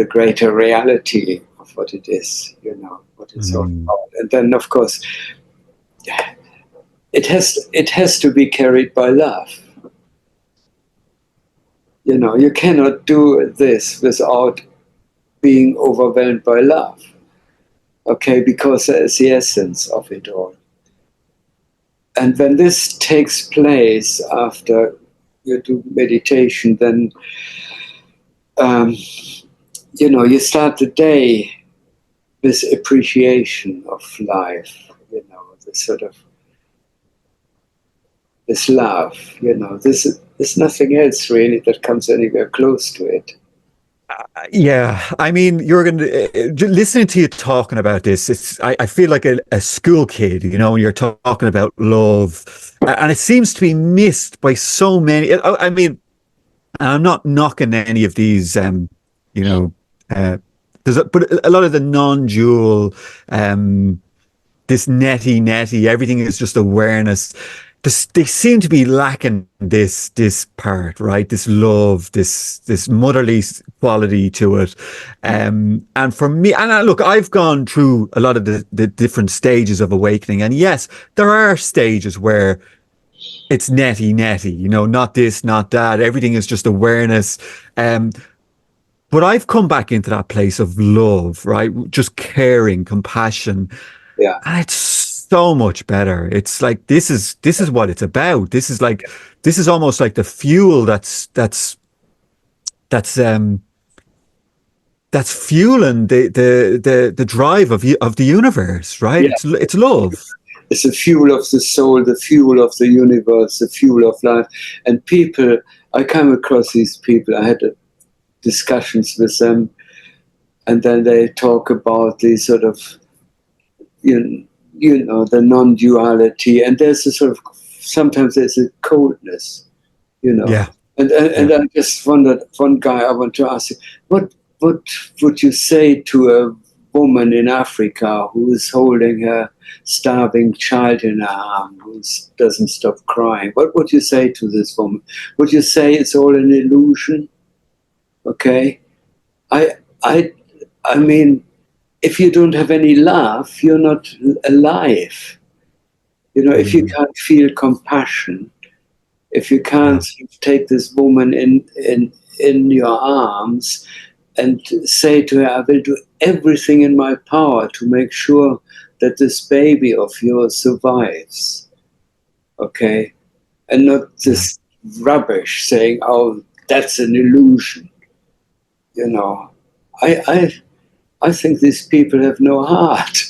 [SPEAKER 3] greater reality of what it is, you know, what it's all about. And then, of course, it has to be carried by love. You know, you cannot do this without being overwhelmed by love. Okay, because that is the essence of it all. And when this takes place after you do meditation, then you start the day with appreciation of life, this sort of this love, there's nothing else really that comes anywhere close to it.
[SPEAKER 2] Yeah, I mean, Jürgen, listening to you talking about this, I feel like a school kid, when you're talking about love, and it seems to be missed by so many. I mean, I'm not knocking any of these, you know, but a lot of the non-dual, this netty, everything is just awareness. They seem to be lacking this part, right? This love, this motherly quality to it. And for me, and look, I've gone through a lot of the different stages of awakening, and yes, there are stages where it's netty, not this, not that. Everything is just awareness. But I've come back into that place of love, right? Just caring, compassion.
[SPEAKER 3] Yeah.
[SPEAKER 2] And it's so much better. It's like this is what it's about. This is almost like the fuel that's fueling the drive of the universe, right?
[SPEAKER 3] Yeah.
[SPEAKER 2] It's love.
[SPEAKER 3] It's the fuel of the soul, the fuel of the universe, the fuel of life. And people, I come across these people, I had discussions with them, and then they talk about these sort of, the non-duality, and there's a sort of, sometimes there's a coldness,
[SPEAKER 2] Yeah.
[SPEAKER 3] And I just wondered, one guy I want to ask you, what would you say to a woman in Africa who is holding her starving child in her arm, who doesn't stop crying? What would you say to this woman? Would you say it's all an illusion? Okay, I mean, if you don't have any love, you're not alive. If you can't feel compassion, if you can't take this woman in your arms and say to her, I will do everything in my power to make sure that this baby of yours survives. Okay, and not this rubbish saying, oh, that's an illusion. I think these people have no heart.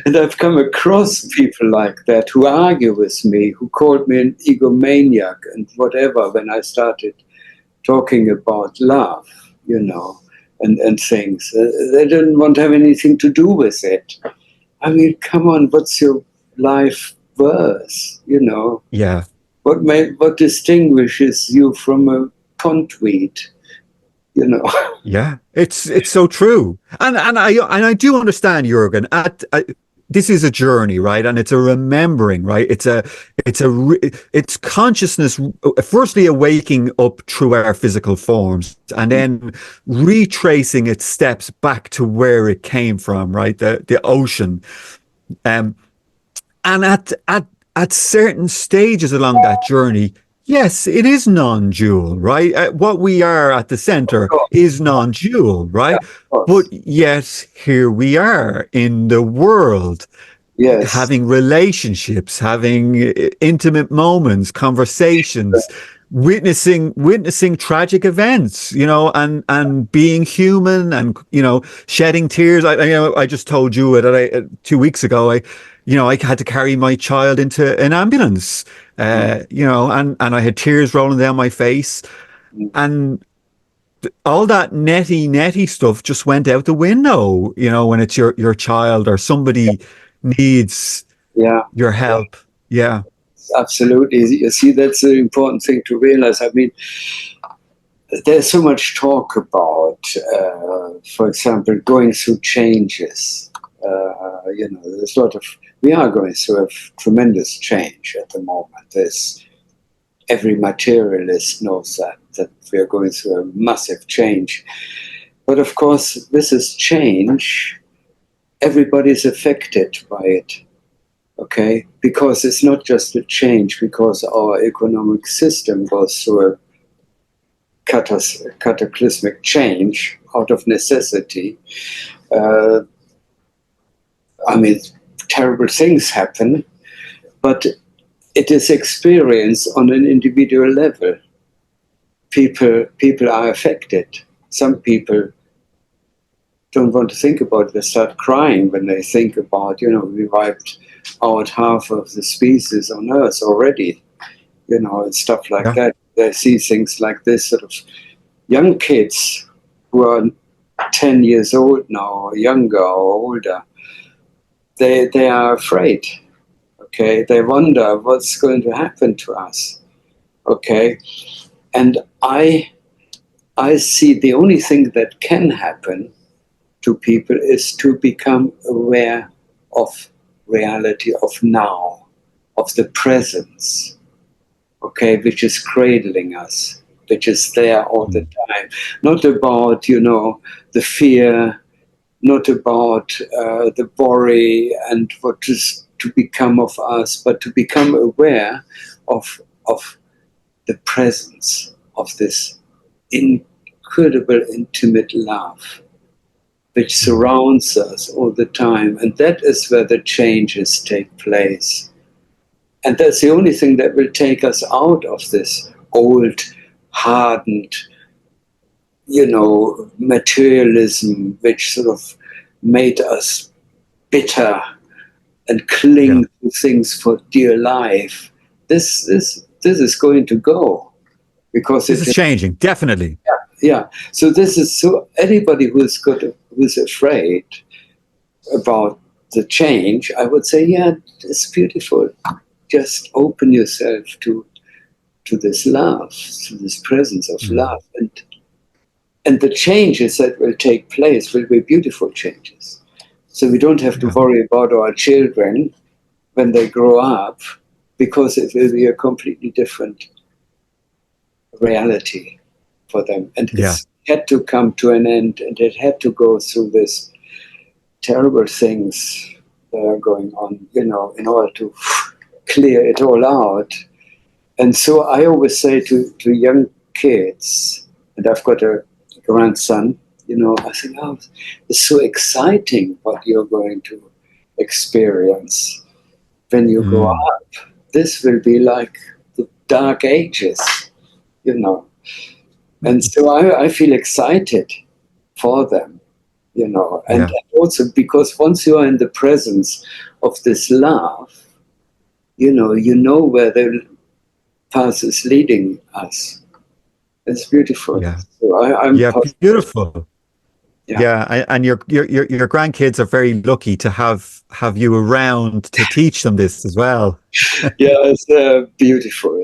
[SPEAKER 3] And I've come across people like that who argue with me, who called me an egomaniac and whatever when I started talking about love, and things. They didn't want to have anything to do with it. I mean, come on, what's your life worth?
[SPEAKER 2] Yeah.
[SPEAKER 3] What distinguishes you from a conduit?
[SPEAKER 2] Yeah, it's so true, and I do understand, Jürgen. This is a journey, right? And it's a remembering, right? It's consciousness. Firstly, awaking up through our physical forms, and then retracing its steps back to where it came from, right? The ocean, and at certain stages along that journey. Yes, it is non-dual, right? What we are at the center is non-dual, right? But yet here we are in the world,
[SPEAKER 3] Yes.
[SPEAKER 2] having relationships, having intimate moments, conversations, witnessing tragic events, and being human, and shedding tears. I just told you that 2 weeks ago I had to carry my child into an ambulance, and I had tears rolling down my face, and all that netty stuff just went out the window, when it's your child or somebody needs your help. Yeah.
[SPEAKER 3] Absolutely. You see, that's an important thing to realize. I mean, there's so much talk about, for example, going through changes. There's a lot of, we are going through a tremendous change at the moment. Every materialist knows that we are going through a massive change. But of course, this is change. Everybody's affected by it. Okay, because it's not just a change, because our economic system goes through a cataclysmic change out of necessity. I mean, terrible things happen, but it is experienced on an individual level. People are affected. Some people don't want to think about it. They start crying when they think about, we wiped out half of the species on Earth already, and stuff like that. They see things like this, sort of young kids who are 10 years old now, or younger or older. They are afraid. Okay, they wonder what's going to happen to us. Okay, and I see the only thing that can happen to people is to become aware of reality, of now, of the presence, okay, which is cradling us, which is there all the time. Not about, the fear, not about the worry and what is to become of us, but to become aware of the presence of this incredible, intimate love which surrounds us all the time. And that is where the changes take place. And that's the only thing that will take us out of this old, hardened, materialism, which sort of made us bitter and cling to things for dear life. This is going to go, because
[SPEAKER 2] this is changing, definitely.
[SPEAKER 3] Yeah. So this is, so anybody who's afraid about the change, I would say, yeah, it's beautiful. Just open yourself to this love, to this presence of love, and the changes that will take place will be beautiful changes. So we don't have to worry about our children when they grow up, because it will be a completely different reality for them. And it had to come to an end, and it had to go through this terrible things that are going on, in order to clear it all out. And so I always say to young kids, and I've got a grandson, I think, it's so exciting what you're going to experience when you grow up. This will be like the dark ages, And so I feel excited for them, and also because once you are in the presence of this love, you know where the path is leading us. It's beautiful.
[SPEAKER 2] Yeah.
[SPEAKER 3] So I'm
[SPEAKER 2] beautiful. Yeah, and your grandkids are very lucky to have you around to teach them this as well.
[SPEAKER 3] Yeah, it's beautiful.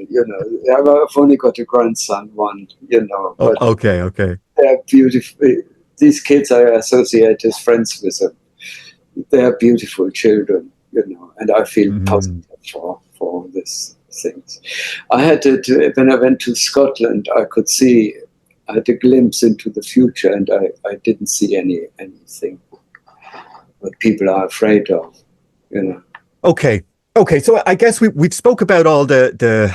[SPEAKER 3] I've only got a grandson, one. But
[SPEAKER 2] okay.
[SPEAKER 3] they're beautiful. These kids I associate as friends with them. They are beautiful children, and I feel positive for all these things. I had when I went to Scotland, I had a glimpse into the future, and I didn't see anything what people are afraid of,
[SPEAKER 2] Okay, so I guess we spoke about all the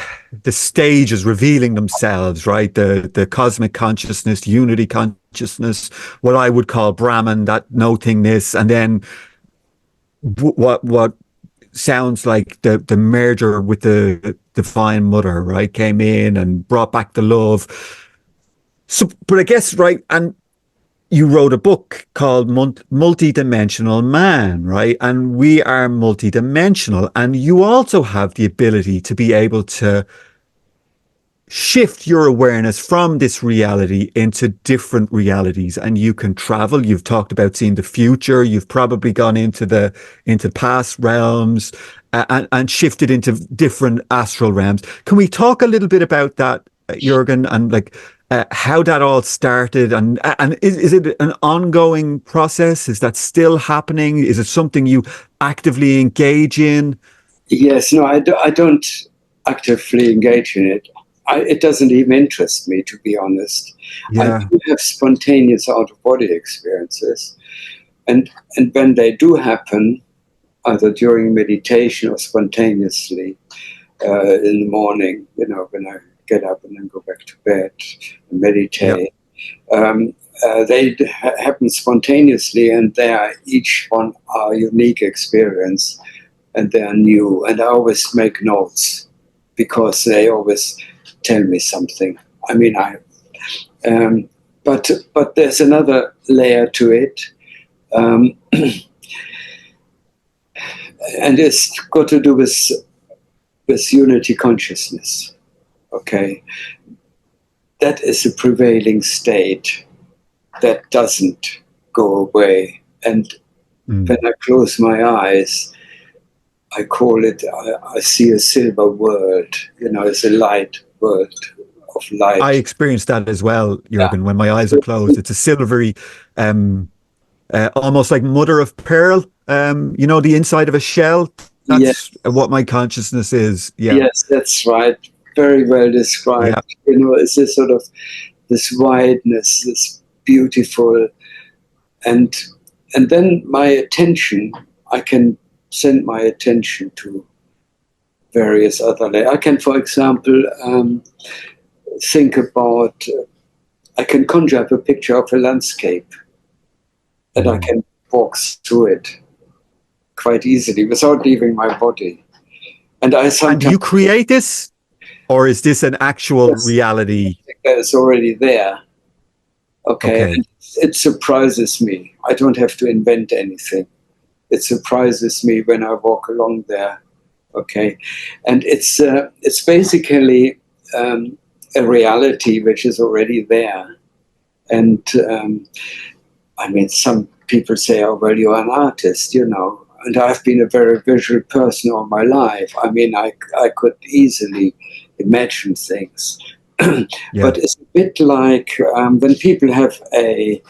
[SPEAKER 2] stages revealing themselves, right? The cosmic consciousness, unity consciousness, what I would call Brahman, that no thingness, and then what sounds like the merger with the Divine Mother, right? Came in and brought back the love. So, but I guess, right, and you wrote a book called Multidimensional Man, right? And we are multidimensional. And you also have the ability to be able to shift your awareness from this reality into different realities. And you can travel. You've talked about seeing the future. You've probably gone into past realms and shifted into different astral realms. Can we talk a little bit about that, Jürgen, and how that all started, and is it an ongoing process? Is that still happening? Is it something you actively engage in?
[SPEAKER 3] Yes, no, I don't actively engage in it. It doesn't even interest me, to be honest.
[SPEAKER 2] Yeah.
[SPEAKER 3] I do have spontaneous out-of-body experiences, and when they do happen, either during meditation or spontaneously in the morning, when I get up and then go back to bed and meditate. happen spontaneously, and they are each one our unique experience, and they are new. And I always make notes because they always tell me something. I mean, but there's another layer to it, and it's got to do with unity consciousness. Okay, that is a prevailing state that doesn't go away. And when I close my eyes, I call it, I see a silver world, it's a light world of light.
[SPEAKER 2] I experienced that as well, Jürgen, when my eyes are closed. It's a silvery, almost like mother of pearl, the inside of a shell. That's what my consciousness is. Yeah.
[SPEAKER 3] Yes, that's right. Very well described. Yeah. It's this sort of, this wideness, this beautiful, and then my attention, I can send my attention to various other layers. I can, for example, think about, I can conjure up a picture of a landscape, and I can walk through it quite easily without leaving my body. And I sometimes.
[SPEAKER 2] And do you create this, or is this an actual reality?
[SPEAKER 3] It's already there. Okay. It surprises me. I don't have to invent anything. It surprises me when I walk along there. Okay. And it's basically a reality which is already there. And I mean, some people say, oh, well, you're an artist, and I've been a very visual person all my life. I mean, I could easily imagine things. But it's a bit like when people have a,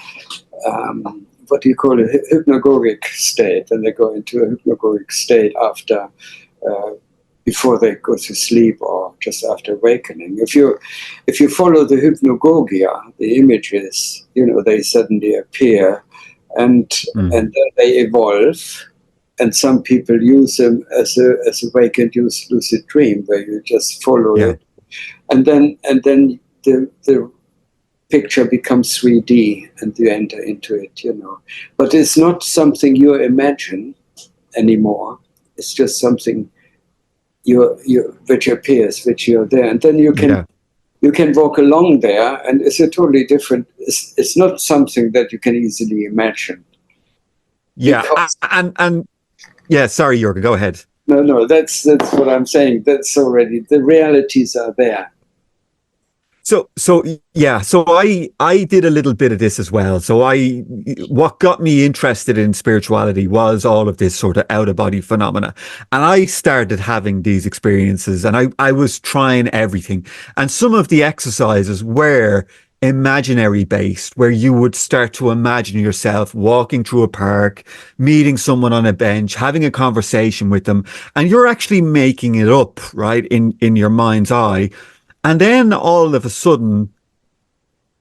[SPEAKER 3] what do you call it, hypnagogic state, and they go into a hypnagogic state after, before they go to sleep or just after awakening. If you follow the hypnagogia, the images, they suddenly appear, and then they evolve. And some people use them as a awakened lucid dream, where you just follow it. And then the picture becomes 3D, and you enter into it, But it's not something you imagine anymore. It's just something which appears, which you're there, and then you can walk along there, and it's a totally different. It's not something that you can easily imagine.
[SPEAKER 2] Yeah, and yeah. Sorry, Jürgen, go ahead.
[SPEAKER 3] No, that's what I'm saying. That's already, the realities are there.
[SPEAKER 2] So I did a little bit of this as well. So what got me interested in spirituality was all of this sort of out of body phenomena. And I started having these experiences, and I was trying everything. And some of the exercises were imaginary based, where you would start to imagine yourself walking through a park, meeting someone on a bench, having a conversation with them, and you're actually making it up, right, in your mind's eye. And then all of a sudden,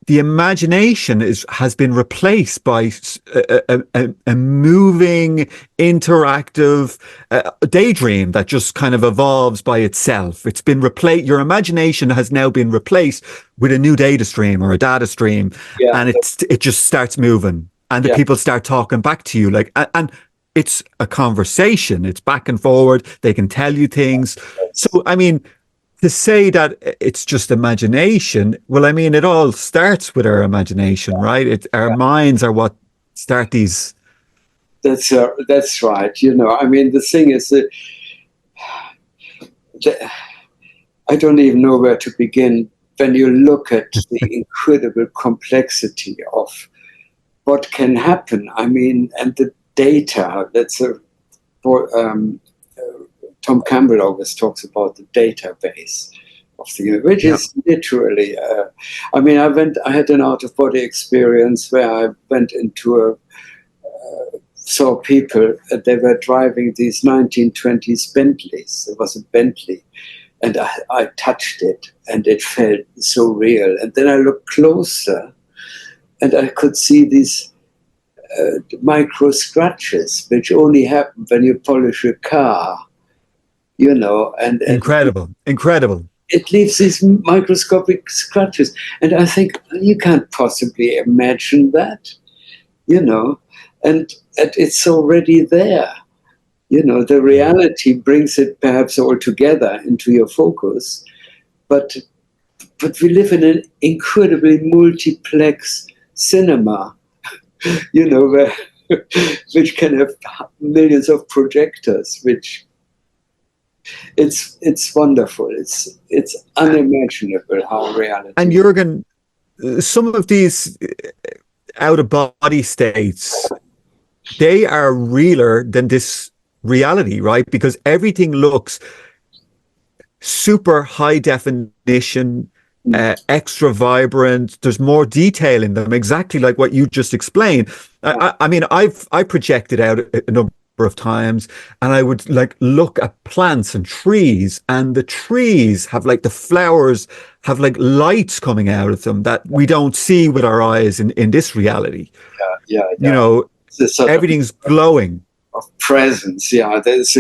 [SPEAKER 2] the imagination has been replaced by a moving, interactive daydream that just kind of evolves by itself. It's been replaced. Your imagination has now been replaced with a new data stream or a data stream, and it just starts moving, and the people start talking back to you, and it's a conversation. It's back and forward. They can tell you things. So, I mean, to say that it's just imagination, well, I mean, it all starts with our imagination, right? Our minds are what start these.
[SPEAKER 3] That's right. I mean, the thing is that I don't even know where to begin when you look at the incredible complexity of what can happen. I mean, and the data. Tom Campbell always talks about the database of the universe, which is literally. I mean, I had an out-of-body experience where I went into saw people. They were driving these 1920s Bentleys. It was a Bentley, and I touched it, and it felt so real. And then I looked closer, and I could see these micro scratches, which only happen when you polish a car. And
[SPEAKER 2] incredible.
[SPEAKER 3] it leaves these microscopic scratches. And I think you can't possibly imagine that, and it's already there. The reality brings it perhaps all together into your focus, but we live in an incredibly multiplex cinema, where, which can have millions of projectors, which it's wonderful. It's unimaginable how reality.
[SPEAKER 2] And Jürgen, some of these out-of-body states, they are realer than this reality, right? Because everything looks super high definition, extra vibrant. There's more detail in them, exactly like what you just explained. I mean, I projected out a number of times, and I would like look at plants and trees, and the trees have like the flowers have like lights coming out of them that we don't see with our eyes in this reality.
[SPEAKER 3] Yeah.
[SPEAKER 2] Everything's glowing.
[SPEAKER 3] Of presence, there's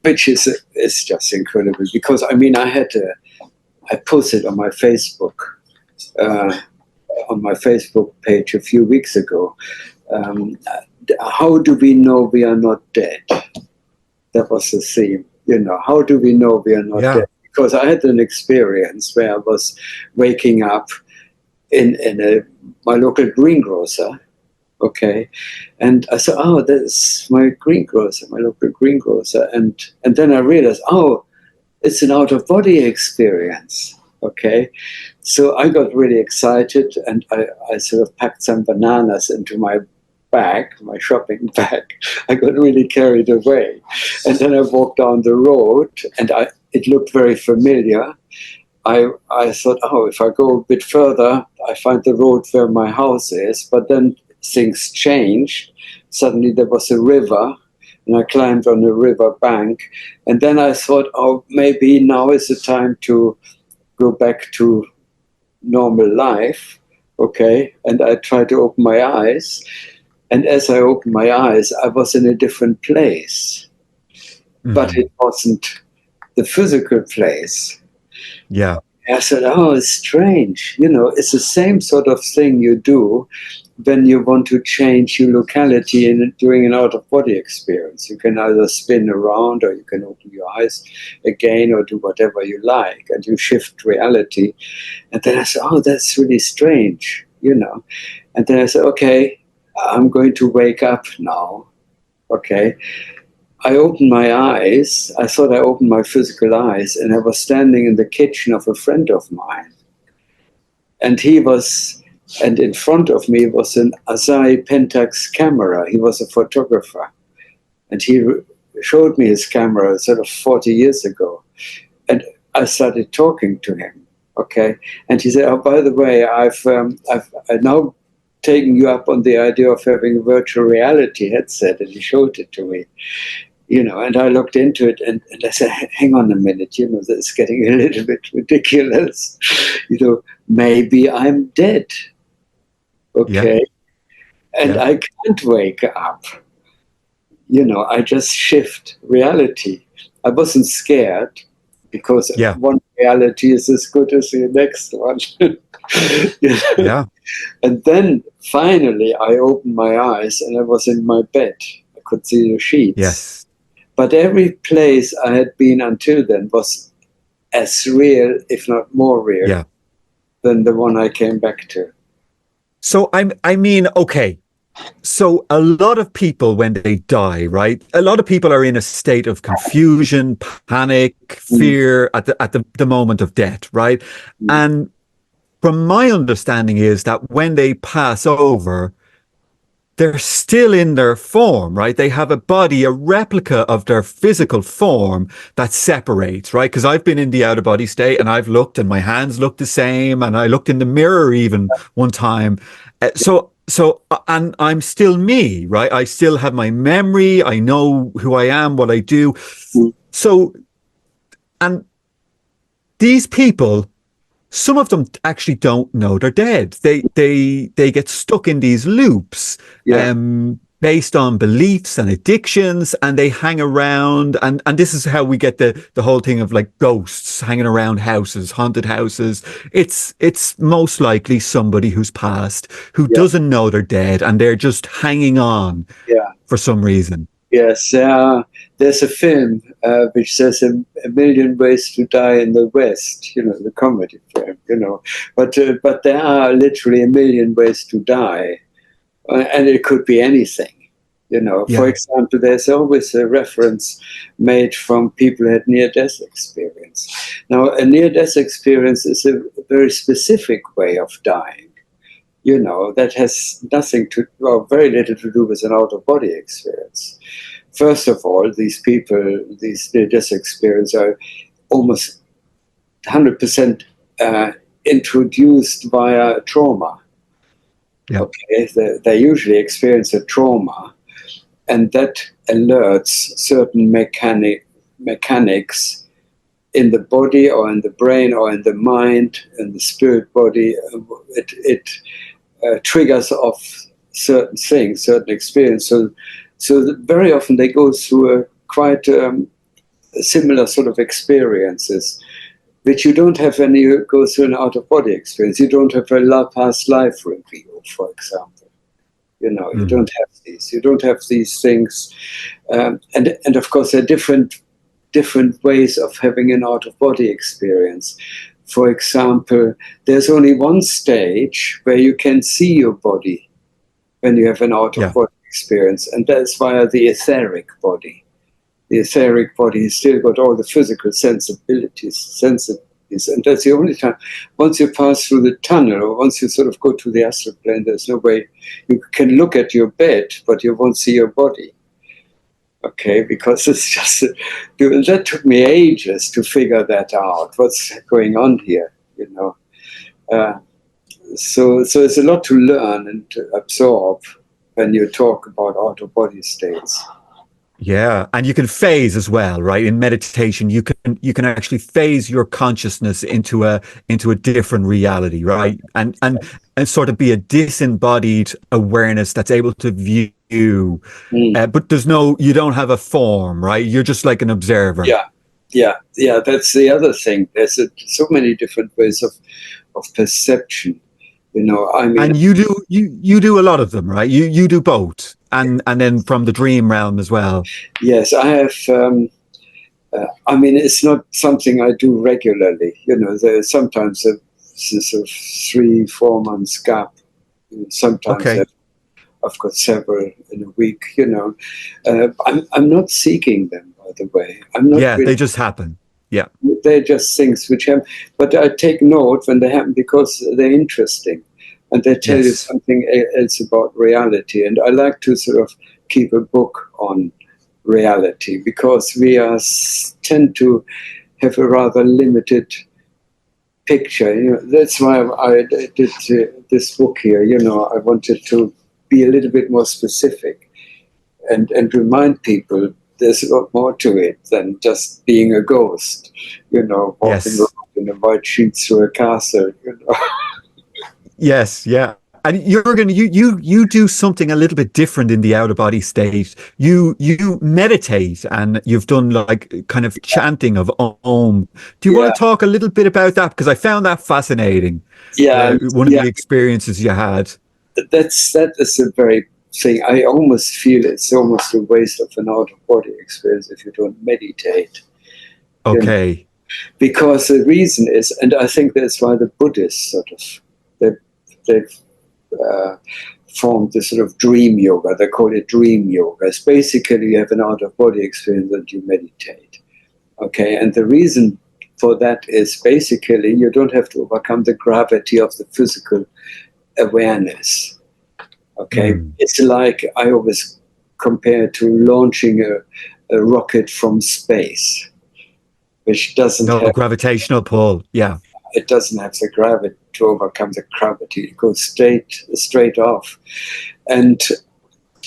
[SPEAKER 3] which is just incredible, because I mean I posted on my Facebook page a few weeks ago, how do we know we are not dead? That was the theme. How do we know we are not dead? Because I had an experience where I was waking up in my local greengrocer. Okay, and I said, "Oh, that's my greengrocer, my local greengrocer," and then I realized, oh, it's an out-of-body experience. Okay, so I got really excited, and I sort of packed some bananas into my bag, my shopping bag. I got really carried away, and then I walked down the road, and it looked very familiar. I thought, oh, if I go a bit further, I find the road where my house is, but then things changed. Suddenly there was a river, and I climbed on the river bank. And then I thought, oh, maybe now is the time to go back to normal life. Okay. And I tried to open my eyes. And as I opened my eyes, I was in a different place. But it wasn't the physical place.
[SPEAKER 2] Yeah.
[SPEAKER 3] I said, oh, it's strange. It's the same sort of thing you do when you want to change your locality during an out-of-body experience. You can either spin around, or you can open your eyes again, or do whatever you like, and you shift reality. And then I said, oh, that's really strange, And then I said, okay, I'm going to wake up now. Okay. I opened my eyes. I thought I opened my physical eyes, and I was standing in the kitchen of a friend of mine. And in front of me was an Asahi Pentax camera. He was a photographer. And he showed me his camera sort of 40 years ago. And I started talking to him. Okay. And he said, oh, by the way, I've now taken you up on the idea of having a virtual reality headset. And he showed it to me. And I looked into it, and I said, hang on a minute, this is getting a little bit ridiculous. Maybe I'm dead. Okay. Yeah. And I can't wake up. I just shift reality. I wasn't scared, because one reality is as good as the next one. Yeah. And then finally I opened my eyes, and I was in my bed. I could see the sheets.
[SPEAKER 2] Yes.
[SPEAKER 3] But every place I had been until then was as real, if not more real, than the one I came back to.
[SPEAKER 2] So I mean, okay. So a lot of people, when they die, right? A lot of people are in a state of confusion, panic, fear at the moment of death, right? And from my understanding is that when they pass over, they're still in their form, right? They have a body, a replica of their physical form that separates, right? Because I've been in the out-of-body state, and I've looked, and my hands look the same, and I looked in the mirror even one time. And I'm still me, right? I still have my memory. I know who I am, what I do. So, and these people, some of them actually don't know they're dead. They get stuck in these loops. based on beliefs and addictions, and they hang around, and this is how we get the whole thing of like ghosts hanging around houses, haunted houses. It's most likely somebody who's passed, who doesn't know they're dead, and they're just hanging on for some reason.
[SPEAKER 3] Yes, there's a film which says a million ways to die in the West, the comedy film, but there are literally a million ways to die, and it could be anything, For example, there's always a reference made from people who had near-death experience. Now, a near-death experience is a very specific way of dying, that has very little to do with an out-of-body experience. First of all, these people, these near-death experience are almost 100% introduced via trauma.
[SPEAKER 2] Yep.
[SPEAKER 3] Okay, they usually experience a trauma, and that alerts certain mechanics in the body or in the brain or in the mind and the spirit body. It triggers off certain things, certain experience. So that very often they go through a quite similar sort of experiences, which you don't have when you go through an out-of-body experience. You don't have a past life review, for example. You don't have these. You don't have these things. And of course, there are different ways of having an out-of-body experience. For example, there's only one stage where you can see your body when you have an out-of-body experience, and that's via the etheric body. The etheric body has still got all the physical sensibilities, and that's the only time. Once you pass through the tunnel, or once you sort of go to the astral plane, there's no way you can look at your bed, but you won't see your body. Okay, because it's just that took me ages to figure that out. What's going on here, So there's a lot to learn and to absorb when you talk about out-of-body states.
[SPEAKER 2] Yeah, and you can phase as well, right? In meditation, you can actually phase your consciousness into a different reality, right? And sort of be a disembodied awareness that's able to view, but you don't have a form, right? You're just like an observer.
[SPEAKER 3] Yeah. That's the other thing. There's so many different ways of perception.
[SPEAKER 2] And you do a lot of them, right? You do both, and then from the dream realm as well.
[SPEAKER 3] Yes, I have. It's not something I do regularly. There's sometimes a sort of 3-4 months gap. Sometimes I've got several in a week. I'm not seeking them, by the way. I'm not.
[SPEAKER 2] Yeah, they just happen. Yeah,
[SPEAKER 3] they're just things which happen, but I take note when they happen because they're interesting, and they tell you something else about reality. And I like to sort of keep a book on reality because we tend to have a rather limited picture. That's why I did this book here. I wanted to be a little bit more specific and remind people there's a lot more to it than just being a ghost, walking around in a white sheet through a castle,
[SPEAKER 2] Yes, yeah. And Jürgen, you do something a little bit different in the out-of-body state. You meditate, and you've done like kind of chanting of Om. Do you want to talk a little bit about that? Because I found that fascinating. One of the experiences you had.
[SPEAKER 3] That is a very thing. I almost feel it's almost a waste of an out-of-body experience if you don't meditate.
[SPEAKER 2] Okay.
[SPEAKER 3] Because the reason is, and I think that's why the Buddhists sort of they've formed this sort of dream yoga. They call it dream yoga. It's basically you have an out-of-body experience and you meditate. Okay, and the reason for that is basically you don't have to overcome the gravity of the physical awareness. Okay, it's like I always compare to launching a rocket from space, which doesn't have
[SPEAKER 2] gravitational pull. Yeah,
[SPEAKER 3] it doesn't have the gravity to overcome the gravity. It goes straight off, and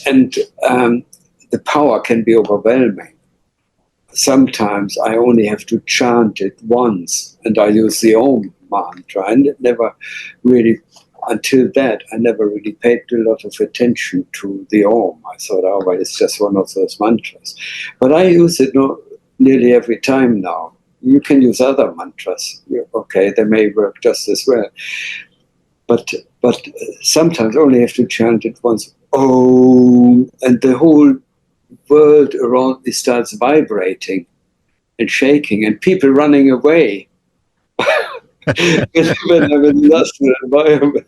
[SPEAKER 3] the power can be overwhelming. Sometimes I only have to chant it once, and I use the Om mantra, and it never really until that, I never really paid a lot of attention to the Om. I thought, oh, well, it's just one of those mantras. But I use it nearly every time now. You can use other mantras. Okay, they may work just as well. But sometimes only have to chant it once. Oh, and the whole world around me starts vibrating and shaking, and people running away. When I'm in an astral environment,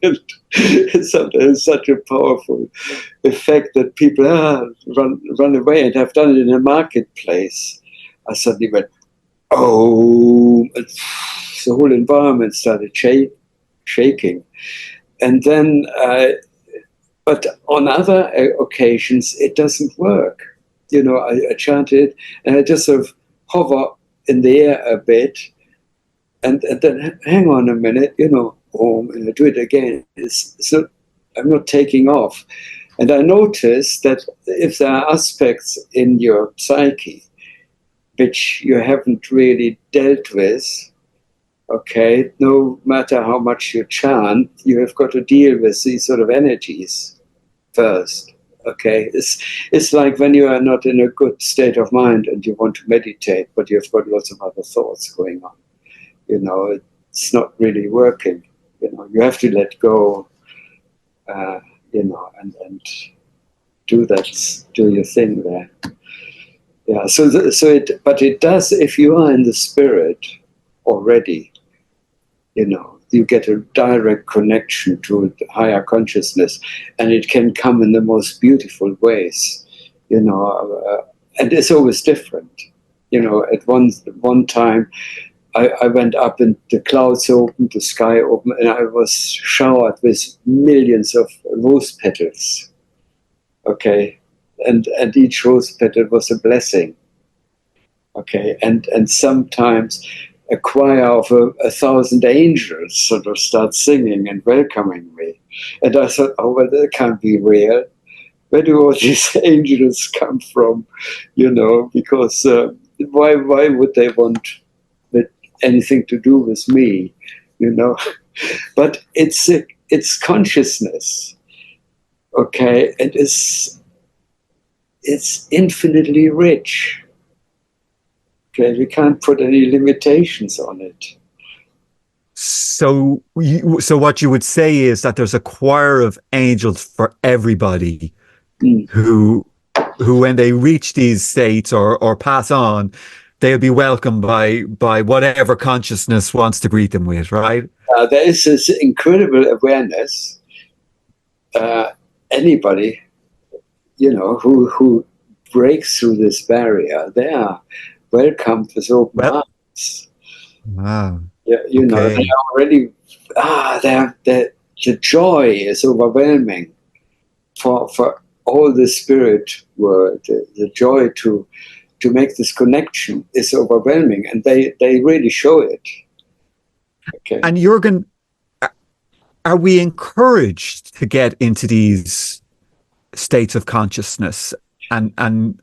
[SPEAKER 3] it's such a powerful effect that people run away, and have done it in a marketplace. I suddenly went, oh, and the whole environment started shaking. And then, but on other occasions, it doesn't work. You know, I chant it, and I just sort of hover in the air a bit, and then hang on a minute, you know, and I do it again. I'm not taking off. And I notice that if there are aspects in your psyche which you haven't really dealt with, okay, no matter how much you chant, you have got to deal with these sort of energies first. Okay, it's like when you are not in a good state of mind and you want to meditate, but you've got lots of other thoughts going on. You know, it's not really working. You know, you have to let go, you know, and do your thing there. Yeah, but it does, if you are in the spirit already, you know, you get a direct connection to higher consciousness, and it can come in the most beautiful ways, you know, and it's always different. You know, at one time, I went up and the clouds opened, the sky opened, and I was showered with millions of rose petals. Okay, and each rose petal was a blessing. Okay, and sometimes a choir of 1,000 angels sort of start singing and welcoming me, and I thought, oh well, that can't be real. Where do all these angels come from? You know, because why would they want anything to do with me, you know? But it's consciousness, okay? It's infinitely rich. Okay, we can't put any limitations on it.
[SPEAKER 2] So what you would say is that there's a choir of angels for everybody who when they reach these states or pass on, they'll be welcomed by whatever consciousness wants to greet them with, right?
[SPEAKER 3] There is this incredible awareness. Anybody, you know, who breaks through this barrier, they are welcomed with open arms.
[SPEAKER 2] Wow.
[SPEAKER 3] Yeah, you know, they are already. The joy is overwhelming for all the spirit world. The joy to make this connection is overwhelming, and they really show it. Okay.
[SPEAKER 2] And Jürgen, are we encouraged to get into these states of consciousness and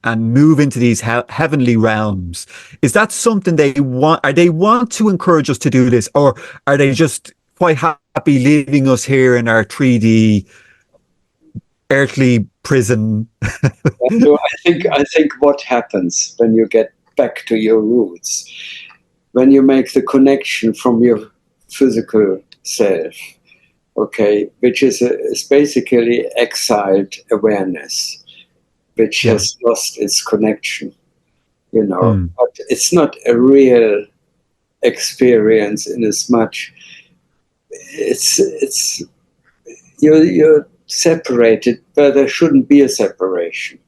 [SPEAKER 2] move into these heavenly realms? Is that something they want? Are they want to encourage us to do this, or are they just quite happy leaving us here in our 3D earthly prison?
[SPEAKER 3] So I think what happens when you get back to your roots, when you make the connection from your physical self, okay, which is basically exiled awareness, which has lost its connection, you know. But it's not a real experience in as much it's you're separated, but there shouldn't be a separation,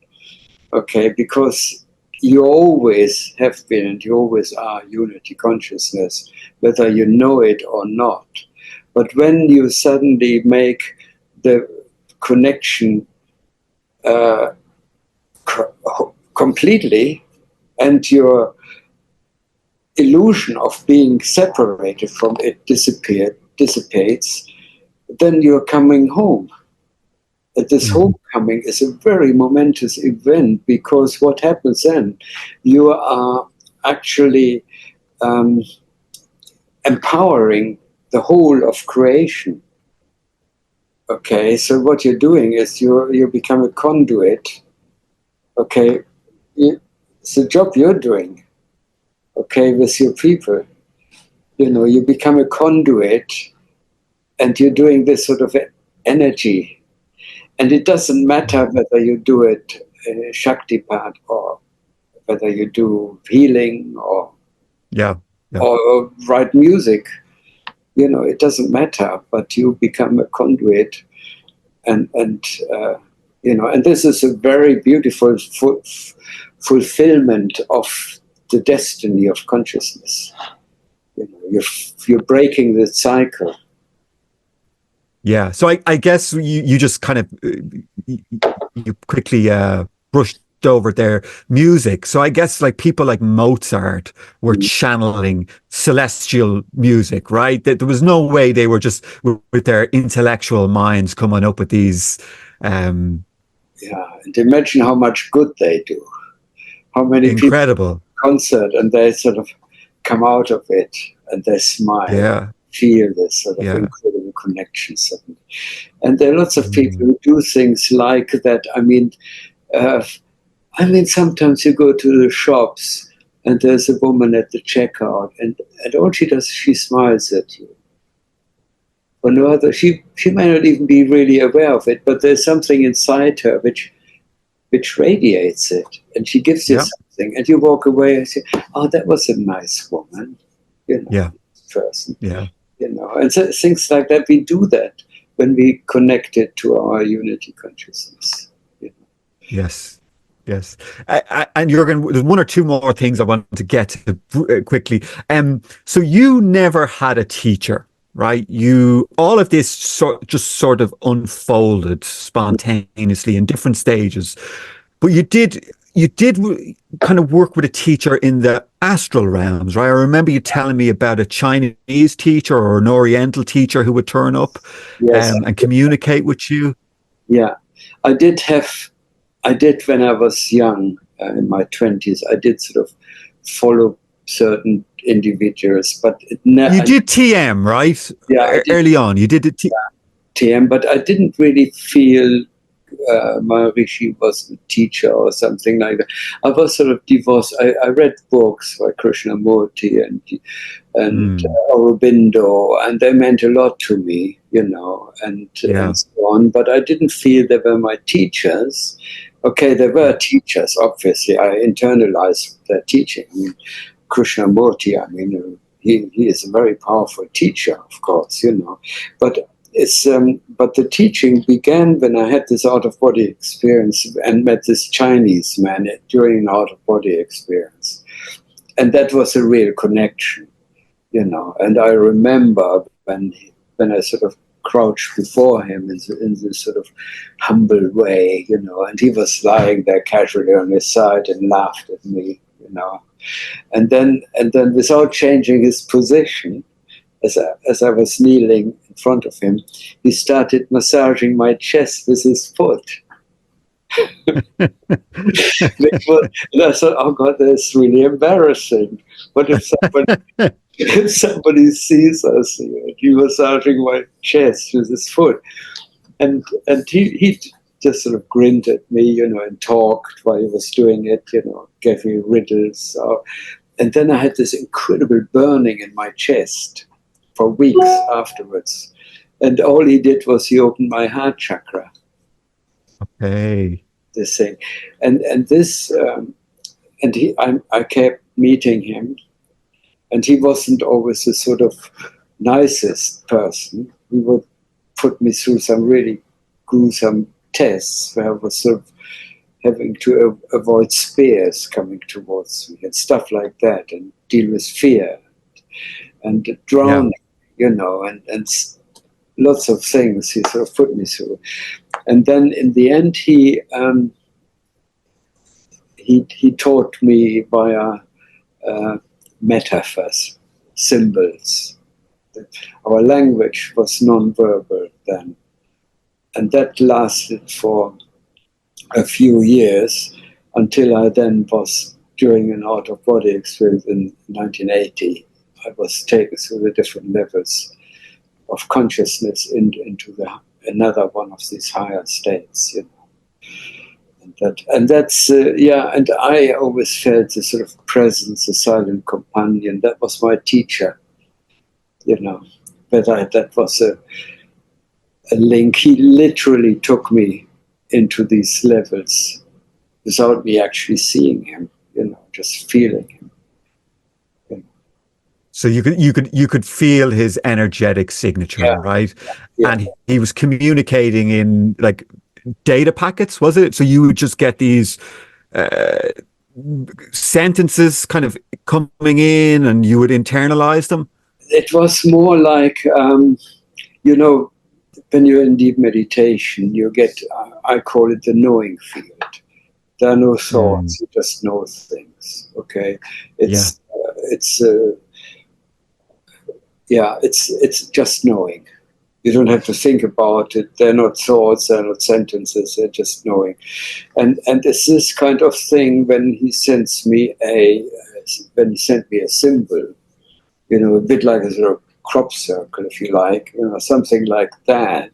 [SPEAKER 3] okay, because you always have been and you always are unity consciousness, whether you know it or not. But when you suddenly make the connection completely, and your illusion of being separated from it dissipates, then you're coming home. This homecoming is a very momentous event, because what happens then, you are actually empowering the whole of creation. Okay, so what you're doing is you become a conduit. Okay, it's a job you're doing. Okay, with your people, you become a conduit, and you're doing this sort of energy, and it doesn't matter whether you do it Shakti part or whether you do healing or
[SPEAKER 2] Yeah.
[SPEAKER 3] or write music. It doesn't matter, but you become a conduit, and this is a very beautiful fulfillment of the destiny of consciousness. You're breaking the cycle.
[SPEAKER 2] Yeah. So I guess you just kind of you quickly brushed over their music. So I guess like people like Mozart were channeling celestial music, right? That there was no way they were just with their intellectual minds coming up with these.
[SPEAKER 3] Yeah, and imagine how much good they do. How many
[SPEAKER 2] Incredible.
[SPEAKER 3] people concert and they sort of come out of it and they smile.
[SPEAKER 2] Yeah.
[SPEAKER 3] Feel this sort of incredible connection suddenly. And there are lots of people who do things like that. Sometimes you go to the shops and there's a woman at the checkout, and all she does, she smiles at you. Or no other, she may not even be really aware of it, but there's something inside her which radiates it, and she gives you something, and you walk away and say, "Oh, that was a nice woman," person.
[SPEAKER 2] Yeah.
[SPEAKER 3] And so things like that. We do that when we connect it to our unity consciousness.
[SPEAKER 2] Yes. Yes. And Jürgen, there's one or two more things I wanted to get to quickly. So you never had a teacher, right? All of this just sort of unfolded spontaneously in different stages, but you did kind of work with a teacher in the astral realms, right? I remember you telling me about a Chinese teacher or an Oriental teacher who would turn up and communicate with you.
[SPEAKER 3] Yeah, I did when I was young, in my 20s, I did sort of follow certain individuals, but
[SPEAKER 2] you did TM, right?
[SPEAKER 3] Yeah,
[SPEAKER 2] early on, you did
[SPEAKER 3] TM, but I didn't really feel Maharishi was a teacher or something like that. I was sort of divorced. I read books by Krishnamurti and Aurobindo, and they meant a lot to me, and so on. But I didn't feel they were my teachers. Okay, they were teachers, obviously. I internalized their teaching. Krishnamurti, he is a very powerful teacher, of course, but but the teaching began when I had this out-of-body experience and met this Chinese man during an out-of-body experience. And that was a real connection, And I remember when I sort of crouched before him in this sort of humble way, and he was lying there casually on his side and laughed at me, And then without changing his position, as I was kneeling in front of him, he started massaging my chest with his foot. And I thought, oh God, that's really embarrassing. What if somebody sees us here? He massaging my chest with his foot. And he just sort of grinned at me, and talked while he was doing it, gave me riddles. And then I had this incredible burning in my chest for weeks afterwards. And all he did was he opened my heart chakra.
[SPEAKER 2] Okay.
[SPEAKER 3] This thing. And this, I kept meeting him, and he wasn't always the sort of nicest person. He would put me through some really gruesome tests where I was sort of having to avoid spears coming towards me and stuff like that, and deal with fear and drowning, and lots of things he sort of put me through. And then in the end, he taught me via metaphors, symbols. Our language was non-verbal then. And that lasted for a few years until I then was, during an out-of-body experience in 1980, I was taken through the different levels of consciousness into the another one of these higher states, you know. And that's and I always felt the sort of presence, the silent companion. That was my teacher, you know. But that was a link. He literally took me into these levels without me actually seeing him, you know, just feeling him. You know.
[SPEAKER 2] So you could feel his energetic signature, right?
[SPEAKER 3] Yeah.
[SPEAKER 2] And he was communicating in like data packets, was it? So you would just get these sentences kind of coming in, and you would internalize them.
[SPEAKER 3] It was more like, you know, when you're in deep meditation, you get, I call it the knowing field. There are no thoughts, you just know things, okay? It's just knowing. You don't have to think about it. They're not thoughts, they're not sentences, they're just knowing. And it's this kind of thing when he sends me a symbol, you know, a bit like a sort of crop circle, if you like, you know, something like that.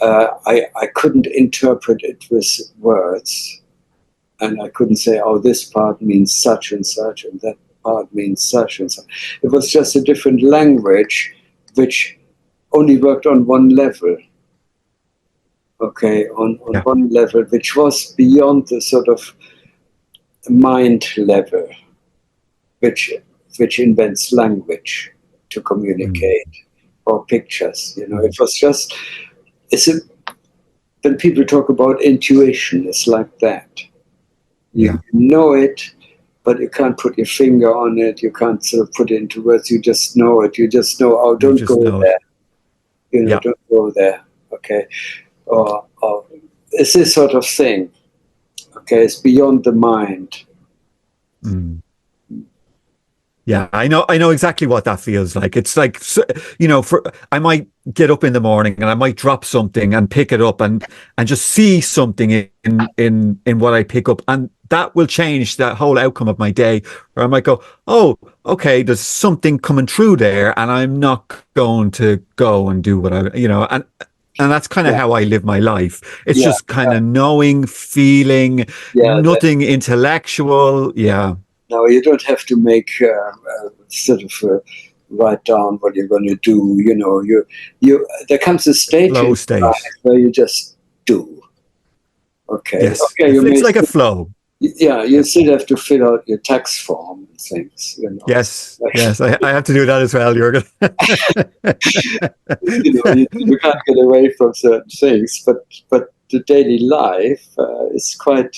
[SPEAKER 3] I couldn't interpret it with words, and I couldn't say, oh, this part means such and such, and that part means such and such. It was just a different language, which only worked on one level. Okay, on one level, which was beyond the sort of mind level, which invents language to communicate, or pictures. You know, it was just, when people talk about intuition, it's like that. You know it, but you can't put your finger on it. You can't sort of put it into words. You just know it. You just know, oh, don't go there. You know, don't go there. Okay. Or it's this sort of thing. Okay, it's beyond the mind.
[SPEAKER 2] Yeah, I know exactly what that feels like. It's like, you know, I might get up in the morning and I might drop something and pick it up and just see something in what I pick up, and that will change that whole outcome of my day. Or I might go, oh, okay, there's something coming through there, and I'm not going to go and do what you know, and that's kind of how I live my life. It's just kind of knowing, feeling, nothing intellectual. Yeah.
[SPEAKER 3] No, you don't have to make sort of write down what you're going to do. You know, you. There comes a stage
[SPEAKER 2] flow state
[SPEAKER 3] where you just do. Okay.
[SPEAKER 2] Yes.
[SPEAKER 3] Okay.
[SPEAKER 2] It's like a flow.
[SPEAKER 3] Yeah, you still have to fill out your tax form and things. You know.
[SPEAKER 2] Yes. Yes, I have to do that as well, Jürgen.
[SPEAKER 3] You know, you can't get away from certain things, but the daily life is quite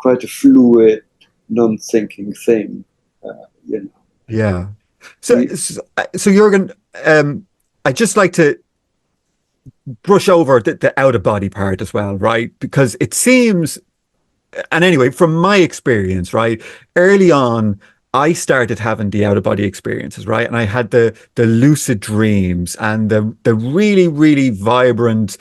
[SPEAKER 3] a fluid, non-thinking thing, you know.
[SPEAKER 2] Yeah. So Jürgen, I'd just like to brush over the out-of-body part as well, right? Because it seems, and anyway, from my experience, right, early on, I started having the out-of-body experiences, right? And I had the lucid dreams and the really, really vibrant,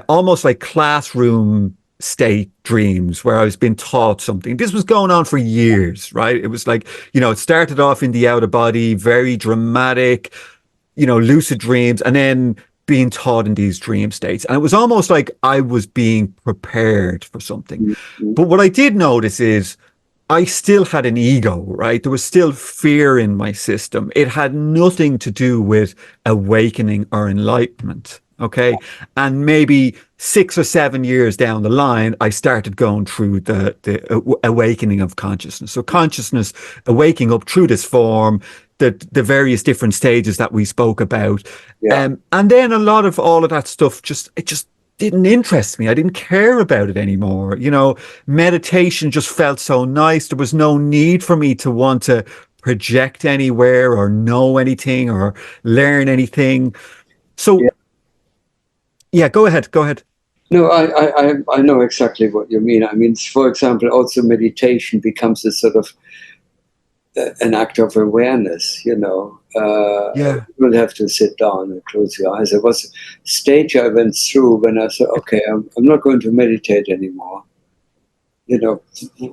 [SPEAKER 2] almost like classroom state dreams where I was being taught something. This was going on for years, right? It was like, you know, it started off in the out-of-body, very dramatic, you know, lucid dreams, and then being taught in these dream states. And it was almost like I was being prepared for something. But what I did notice is I still had an ego, right? There was still fear in my system. It had nothing to do with awakening or enlightenment. Okay. And maybe 6 or 7 years down the line, I started going through the awakening of consciousness. So consciousness awaking up through this form, the various different stages that we spoke about. And then a lot of all of that stuff it just didn't interest me. I didn't care about it anymore. You know, meditation just felt so nice. There was no need for me to want to project anywhere or know anything or learn anything. So yeah, go ahead.
[SPEAKER 3] No, I know exactly what you mean. I mean, for example, also meditation becomes a sort of an act of awareness, you know. You will have to sit down and close your eyes. There was a stage I went through when I said, okay, I'm not going to meditate anymore. You know,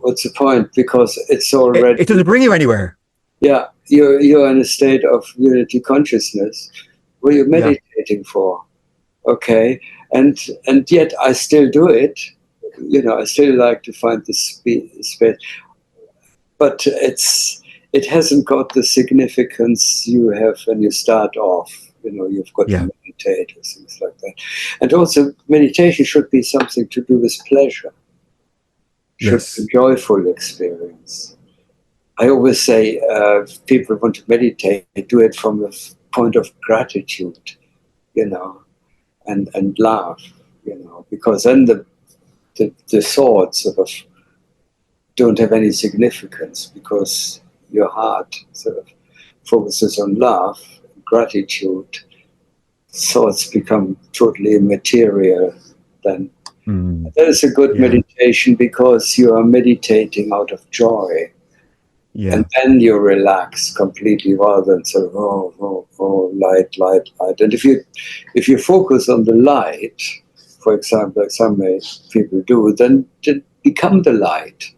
[SPEAKER 3] what's the point? Because it's already...
[SPEAKER 2] It doesn't bring you anywhere.
[SPEAKER 3] Yeah, you're in a state of unity consciousness. What are you meditating for? Okay, and yet I still do it. I still like to find the space, but it hasn't got the significance you have when you start off. You've got to meditate or things like that. And also, meditation should be something to do with pleasure. Should be a joyful experience. I always say, if people want to meditate, do it from a point of gratitude, and love, because then the thoughts sort of don't have any significance, because your heart sort of focuses on love, gratitude. Thoughts become totally immaterial then. That is a good meditation, because you are meditating out of joy. And then you relax completely, rather than sort of light. And if you focus on the light, for example, like some people do, then become the light.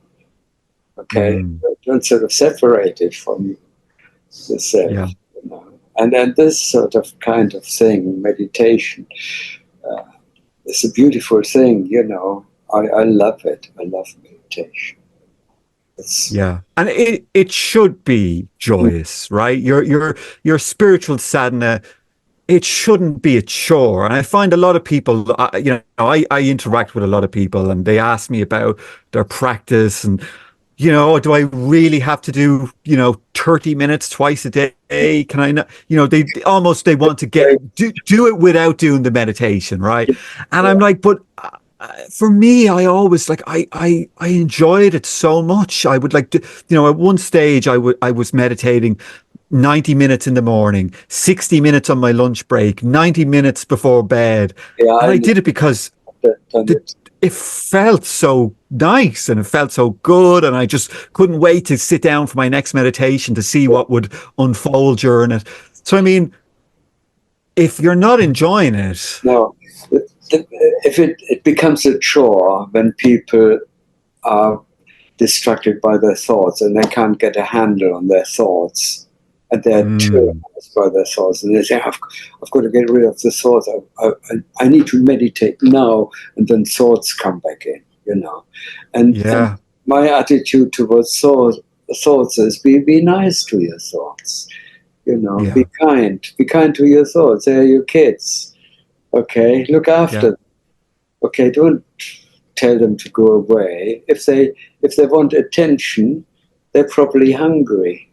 [SPEAKER 3] Okay, don't sort of separate it from yourself. And then this sort of kind of thing, meditation, is a beautiful thing. I love it. I love meditation.
[SPEAKER 2] And it should be joyous, right? Your spiritual sadhana, it shouldn't be a chore. And I find a lot of people, I interact with a lot of people, and they ask me about their practice, and do I really have to do 30 minutes twice a day? Can I not? They want to do it without doing the meditation, right? And I'm like, but for me, I always I enjoyed it so much. I would like to, at one stage I was meditating 90 minutes in the morning, 60 minutes on my lunch break, 90 minutes before bed. And I did it because it felt so nice and it felt so good, and I just couldn't wait to sit down for my next meditation to see what would unfold during it. So I mean, if you're not enjoying it,
[SPEAKER 3] if it becomes a chore when people are distracted by their thoughts and they can't get a handle on their thoughts, and they're terrorized by their thoughts, and they say, I've got to get rid of the thoughts. I need to meditate now, and then thoughts come back in, And my attitude towards thoughts is be nice to your thoughts, be kind to your thoughts. They're your kids. Okay, look after them. Okay, don't tell them to go away. If they want attention, they're probably hungry.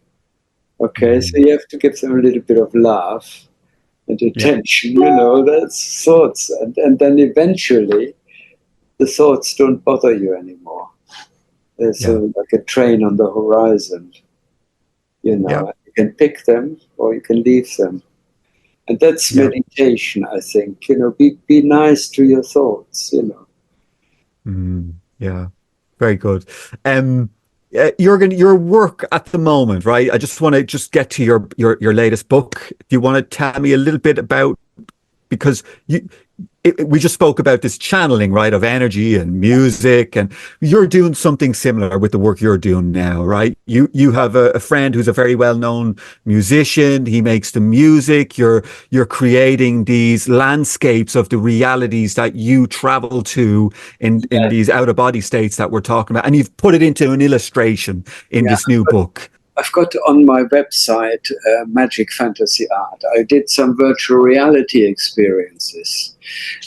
[SPEAKER 3] Okay, so you have to give them a little bit of love and attention. That's thoughts, and then eventually the thoughts don't bother you anymore. There's like a train on the horizon. You can pick them or you can leave them. And that's meditation, I think. Be nice to your thoughts,
[SPEAKER 2] Very good. Jürgen, your work at the moment, right? I just want to get to your latest book. Do you want to tell me a little bit about, because we just spoke about this channeling, right, of energy and music, and you're doing something similar with the work you're doing now, right? You have a friend who's a very well-known musician. He makes the music. You're creating these landscapes of the realities that you travel to in these out-of-body states that we're talking about, and you've put it into an illustration in this new book.
[SPEAKER 3] I've got on my website Magic Fantasy Art. I did some virtual reality experiences,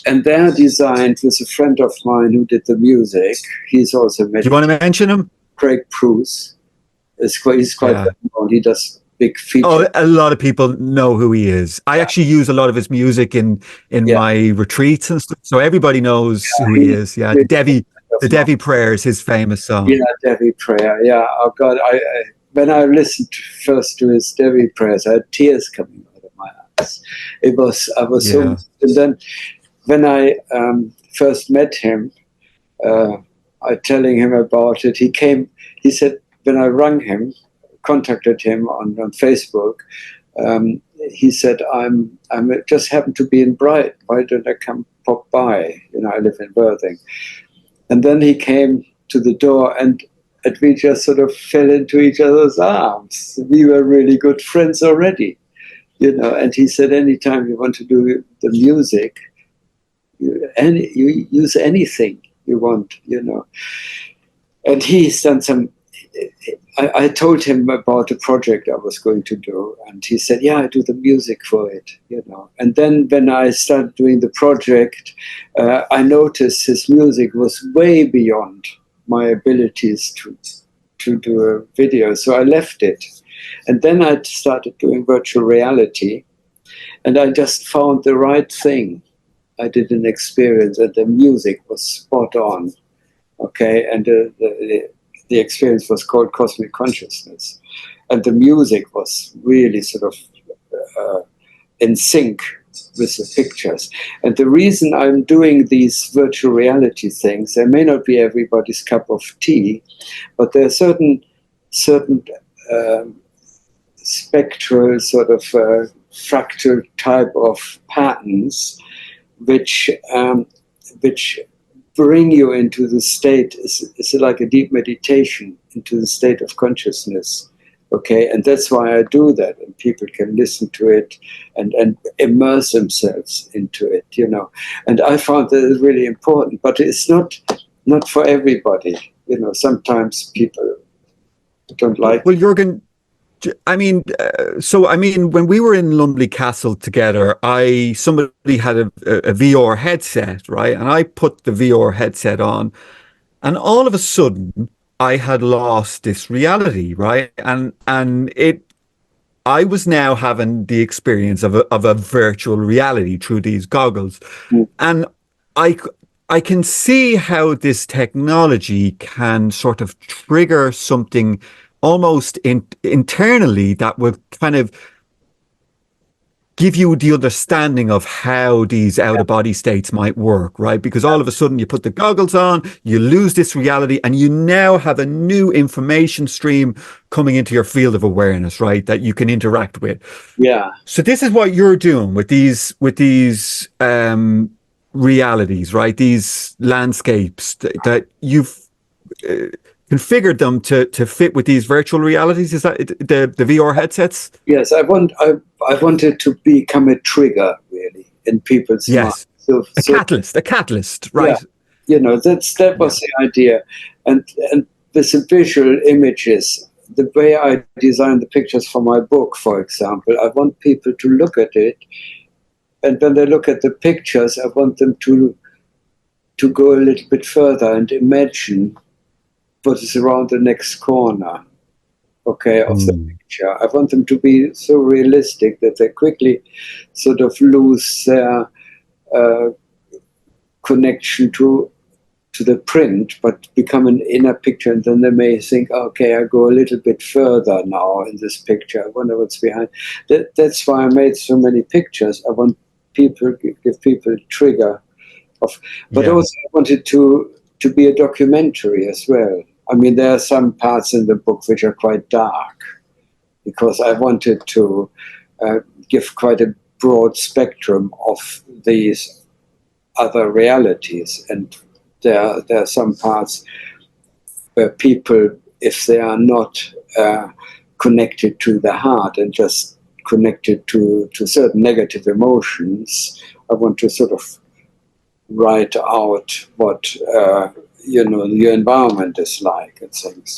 [SPEAKER 3] and they're designed with a friend of mine who did the music. He's also
[SPEAKER 2] Do you want to mention him?
[SPEAKER 3] Craig Bruce. He's quite well known. He does big features.
[SPEAKER 2] Oh, a lot of people know who he is. I actually use a lot of his music in my retreats and stuff, so everybody knows who he is. Yeah, the Devi Prayer is his famous song.
[SPEAKER 3] Yeah, Devi Prayer. Yeah, oh God, when I listened first to his Devi prayers, I had tears coming out of my eyes. I was so. And then when I first met him, I telling him about it. He said, when I rang him, contacted him on Facebook, he said, I'm just happen to be in Brighton. Why don't I come pop by? I live in Worthing. And then he came to the door, and we just sort of fell into each other's arms. We were really good friends already, And he said, anytime you want to do the music, You use anything you want, you know. And he's done some. I told him about a project I was going to do, and he said, "Yeah, I do the music for it, you know." And then when I started doing the project, I noticed his music was way beyond my abilities to do a video, so I left it. And then I started doing virtual reality, and I just found the right thing. I did an experience, and the music was spot on. Okay, and the experience was called Cosmic Consciousness, and the music was really sort of in sync with the pictures. And the reason I'm doing these virtual reality things, they may not be everybody's cup of tea, but there are certain spectral sort of fractal type of patterns which bring you into the state. It's like a deep meditation into the state of consciousness. Okay, and that's why I do that, and people can listen to it and immerse themselves into it, you know. And I found that it's really important, but it's not for everybody, you know. Sometimes people don't like.
[SPEAKER 2] Well, Jürgen, I mean, when we were in Lumley Castle together, somebody had a VR headset, right? And I put the VR headset on, and all of a sudden, I had lost this reality, right? And I was now having the experience of a virtual reality through these goggles, and I can see how this technology can sort of trigger something almost internally that will kind of give you the understanding of how these out-of-body states might work, right? Because all of a sudden you put the goggles on, you lose this reality, and you now have a new information stream coming into your field of awareness, right? That you can interact with.
[SPEAKER 3] Yeah.
[SPEAKER 2] So this is what you're doing with these realities, right? These landscapes that you've configured them to fit with these virtual realities. Is that the VR headsets?
[SPEAKER 3] Yes, I wanted to become a trigger, really, in people's minds.
[SPEAKER 2] A catalyst, right?
[SPEAKER 3] Yeah, you know, that was the idea, and with the visual images, the way I designed the pictures for my book, for example, I want people to look at it, and when they look at the pictures, I want them to go a little bit further and imagine what is around the next corner, okay, of the picture. I want them to be so realistic that they quickly sort of lose their connection to the print, but become an inner picture, and then they may think, okay, I go a little bit further now in this picture. I wonder what's behind. That's why I made so many pictures. I want give people a trigger of, but also I wanted to be a documentary as well. I mean, there are some parts in the book which are quite dark, because I wanted to give quite a broad spectrum of these other realities. And there are some parts where people, if they are not connected to the heart and just connected to certain negative emotions, I want to sort of write out what your environment is like and things.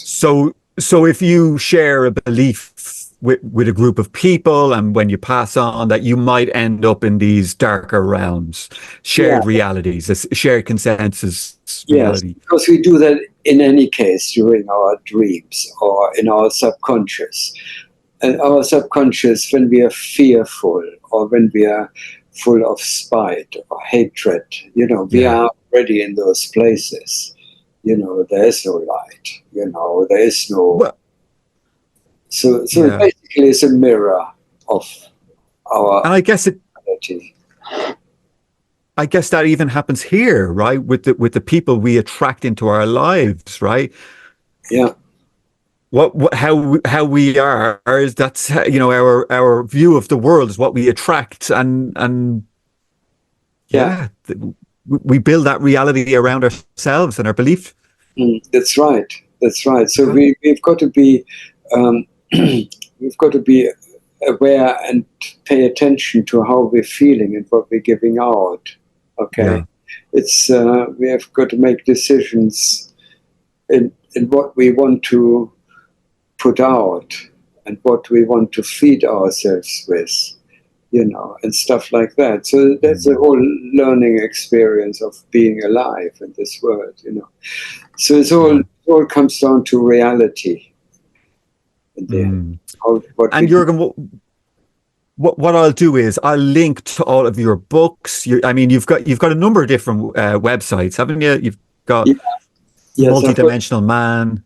[SPEAKER 2] So if you share a belief with a group of people, and when you pass on, that you might end up in these darker realms, shared realities, a shared consensus reality.
[SPEAKER 3] Yes, because we do that in any case during our dreams or in our subconscious. And our subconscious, when we are fearful or when we are full of spite or hatred, we are already in those places. There is no light, there is no...
[SPEAKER 2] Well,
[SPEAKER 3] so basically it's a mirror of our...
[SPEAKER 2] And I guess
[SPEAKER 3] reality.
[SPEAKER 2] I guess that even happens here, right? With the people we attract into our lives, right?
[SPEAKER 3] Yeah.
[SPEAKER 2] How we are is that's our view of the world is what we attract, and we build that reality around ourselves and our belief.
[SPEAKER 3] That's right. So we've got to be aware and pay attention to how we're feeling and what we're giving out. Okay,
[SPEAKER 2] Yeah.
[SPEAKER 3] it's we have got to make decisions in what we want to put out and what we want to feed ourselves with, and stuff like that. So that's a whole learning experience of being alive in this world. So it all comes down to reality. And
[SPEAKER 2] And Jürgen, what I'll do is I'll link to all of your books. You've got a number of different websites, haven't you? You've got Multidimensional Man,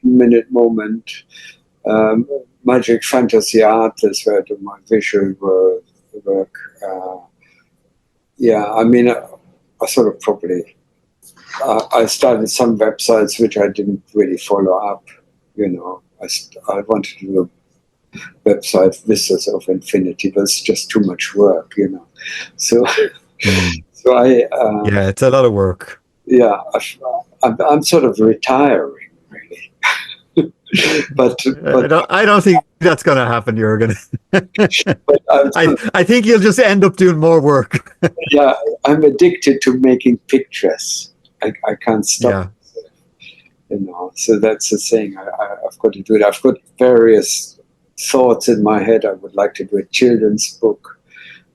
[SPEAKER 3] Minute Moment, Magic Fantasy Art is where I do my visual work. I sort of probably I started some websites which I didn't really follow up. I wanted to do a website Vistas of Infinity, but it's just too much work. So so I
[SPEAKER 2] it's a lot of work.
[SPEAKER 3] Yeah, I'm sort of retiring, really. but
[SPEAKER 2] I don't think that's going to happen, Jürgen.
[SPEAKER 3] but
[SPEAKER 2] I think you'll just end up doing more work.
[SPEAKER 3] Yeah, I'm addicted to making pictures. I can't stop. So that's the thing. I've got to do it. I've got various thoughts in my head. I would like to do a children's book.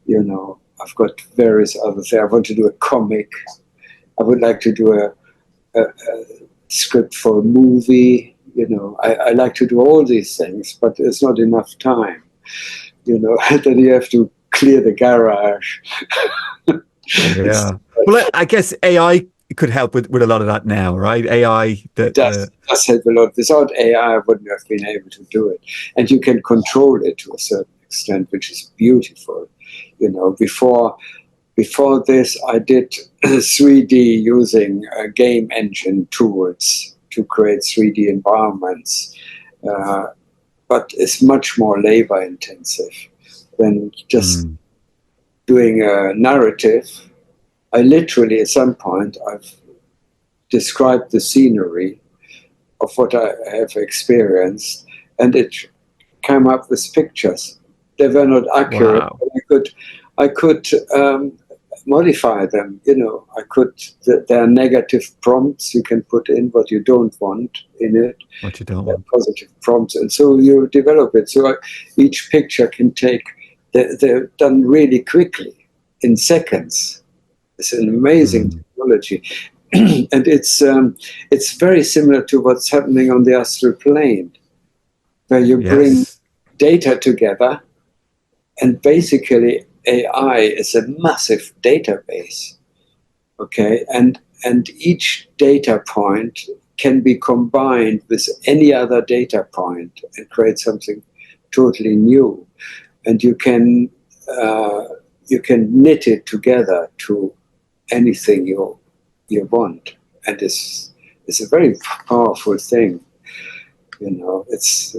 [SPEAKER 3] I've got various other things. I want to do a comic. I would like to do a script for a movie. I like to do all these things, but there's not enough time. Then you have to clear the garage.
[SPEAKER 2] Yeah. Well, I guess AI could help with a lot of that now, right? AI
[SPEAKER 3] does help a lot. Without AI, I wouldn't have been able to do it. And you can control it to a certain extent, which is beautiful. Before this, I did 3D using game engine tools to create 3D environments. But it's much more labor intensive than just doing a narrative. I literally, at some point, I've described the scenery of what I have experienced, and it came up with pictures. They were not accurate,
[SPEAKER 2] Wow.
[SPEAKER 3] but I could modify them. There are negative prompts. You can put in what you don't want in it.
[SPEAKER 2] What you don't want.
[SPEAKER 3] Positive prompts, and so you develop it. So each picture can take. They're done really quickly, in seconds. It's an amazing technology, and it's very similar to what's happening on the astral plane, where you bring data together, and basically AI is a massive database. Okay, and each data point can be combined with any other data point and create something totally new, and you can knit it together to anything you want, and it's a very powerful thing. It's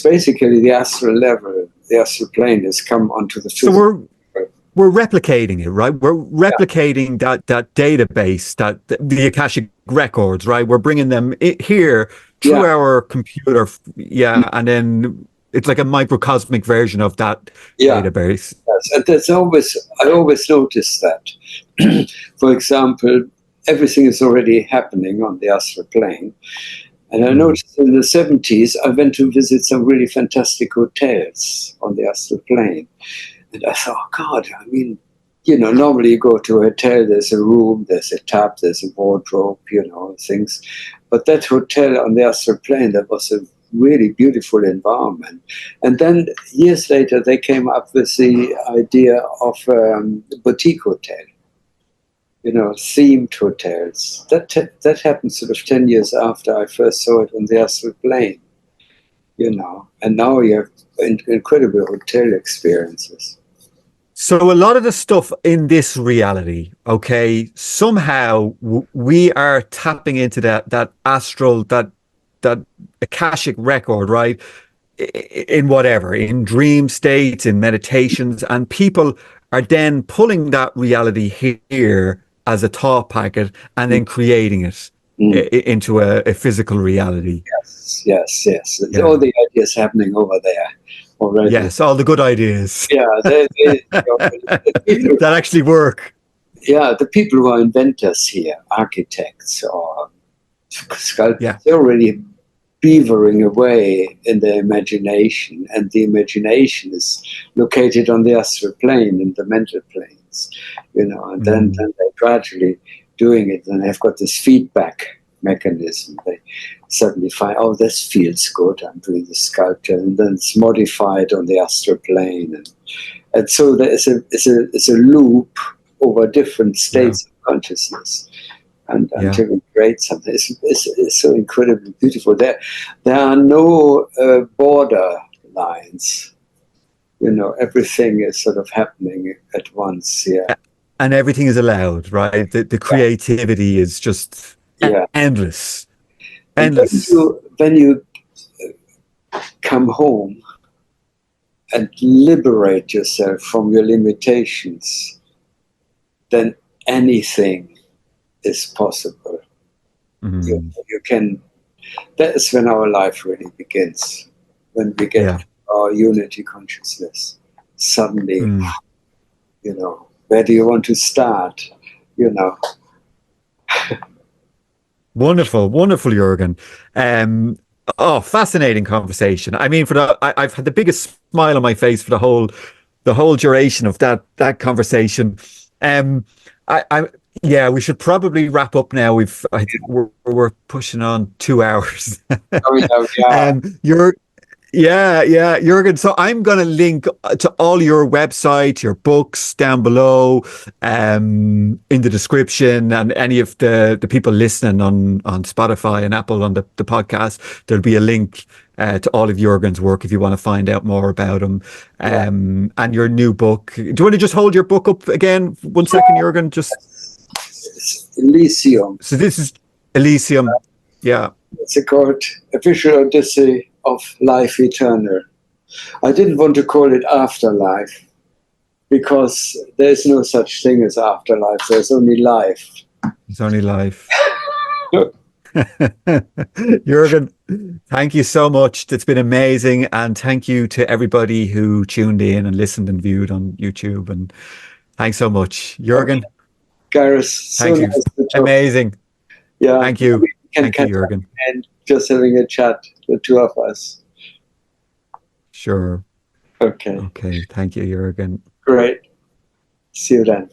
[SPEAKER 3] basically the astral level. The astral plane has come onto the physical.
[SPEAKER 2] So we're replicating it, right? We're replicating that database, the Akashic records, right? We're bringing them here through our computer, and then it's like a microcosmic version of that database.
[SPEAKER 3] Yes, and I always notice that. For example, everything is already happening on the astral plane. And I noticed in the 70s, I went to visit some really fantastic hotels on the astral plane. And I thought, God, normally you go to a hotel, there's a room, there's a tap, there's a wardrobe, things. But that hotel on the astral plane, that was a really beautiful environment. And then years later, they came up with the idea of boutique hotel, themed hotels. That happened sort of 10 years after I first saw it on the astral plane, and now you have incredible hotel experiences.
[SPEAKER 2] So a lot of the stuff in this reality, okay, somehow we are tapping into that astral, that Akashic record, right? In whatever, in dream states, in meditations, and people are then pulling that reality here as a thought packet and then creating it into a physical reality.
[SPEAKER 3] Yes. All the ideas happening over there already.
[SPEAKER 2] Yes, all the good ideas.
[SPEAKER 3] Yeah,
[SPEAKER 2] that actually work.
[SPEAKER 3] yeah, the people who are inventors here, architects or sculptors,
[SPEAKER 2] Yeah.
[SPEAKER 3] they're already beavering away in their imagination, and the imagination is located on the astral plane and the mental planes, you know, and then they're gradually doing it, and they've got this feedback mechanism. They suddenly find, oh, this feels good, I'm doing the sculpture, and then it's modified on the astral plane, and so there is a loop over different states of consciousness. And until we create something, it's so incredibly beautiful. There are no border lines. You know, everything is sort of happening at once. Yeah,
[SPEAKER 2] and everything is allowed, right? The creativity is just endless,
[SPEAKER 3] and
[SPEAKER 2] endless.
[SPEAKER 3] when you come home and liberate yourself from your limitations, then anything is possible. You can. That is when our life really begins. When we get our unity consciousness, suddenly, you know, where do you want to start? You know.
[SPEAKER 2] Wonderful, wonderful, Jürgen. Oh, fascinating conversation. I mean, I've had the biggest smile on my face for the whole duration of that conversation. Yeah, we should probably wrap up now. We're pushing on 2 hours. Jürgen. So I'm going to link to all your website, your books down below, in the description, and any of the people listening on Spotify and Apple on the podcast. There'll be a link to all of Jürgen's work if you want to find out more about him, and your new book. Do you want to just hold your book up again 1 second, Jürgen?
[SPEAKER 3] It's Elysium.
[SPEAKER 2] So this is Elysium. Yeah.
[SPEAKER 3] It's called A Visual Odyssey of Life Eternal. I didn't want to call it Afterlife because there's no such thing as afterlife. There's only life.
[SPEAKER 2] It's only life. Jürgen, thank you so much. It's been amazing. And thank you to everybody who tuned in and listened and viewed on YouTube. And thanks so much, Jürgen.
[SPEAKER 3] Gareth,
[SPEAKER 2] thank you.
[SPEAKER 3] Nice to talk.
[SPEAKER 2] Amazing.
[SPEAKER 3] Yeah.
[SPEAKER 2] Thank you.
[SPEAKER 3] Thank
[SPEAKER 2] you, Jürgen.
[SPEAKER 3] And just having a chat, the two of us.
[SPEAKER 2] Sure.
[SPEAKER 3] Okay.
[SPEAKER 2] Okay. Thank you, Jürgen.
[SPEAKER 3] Great. See you then.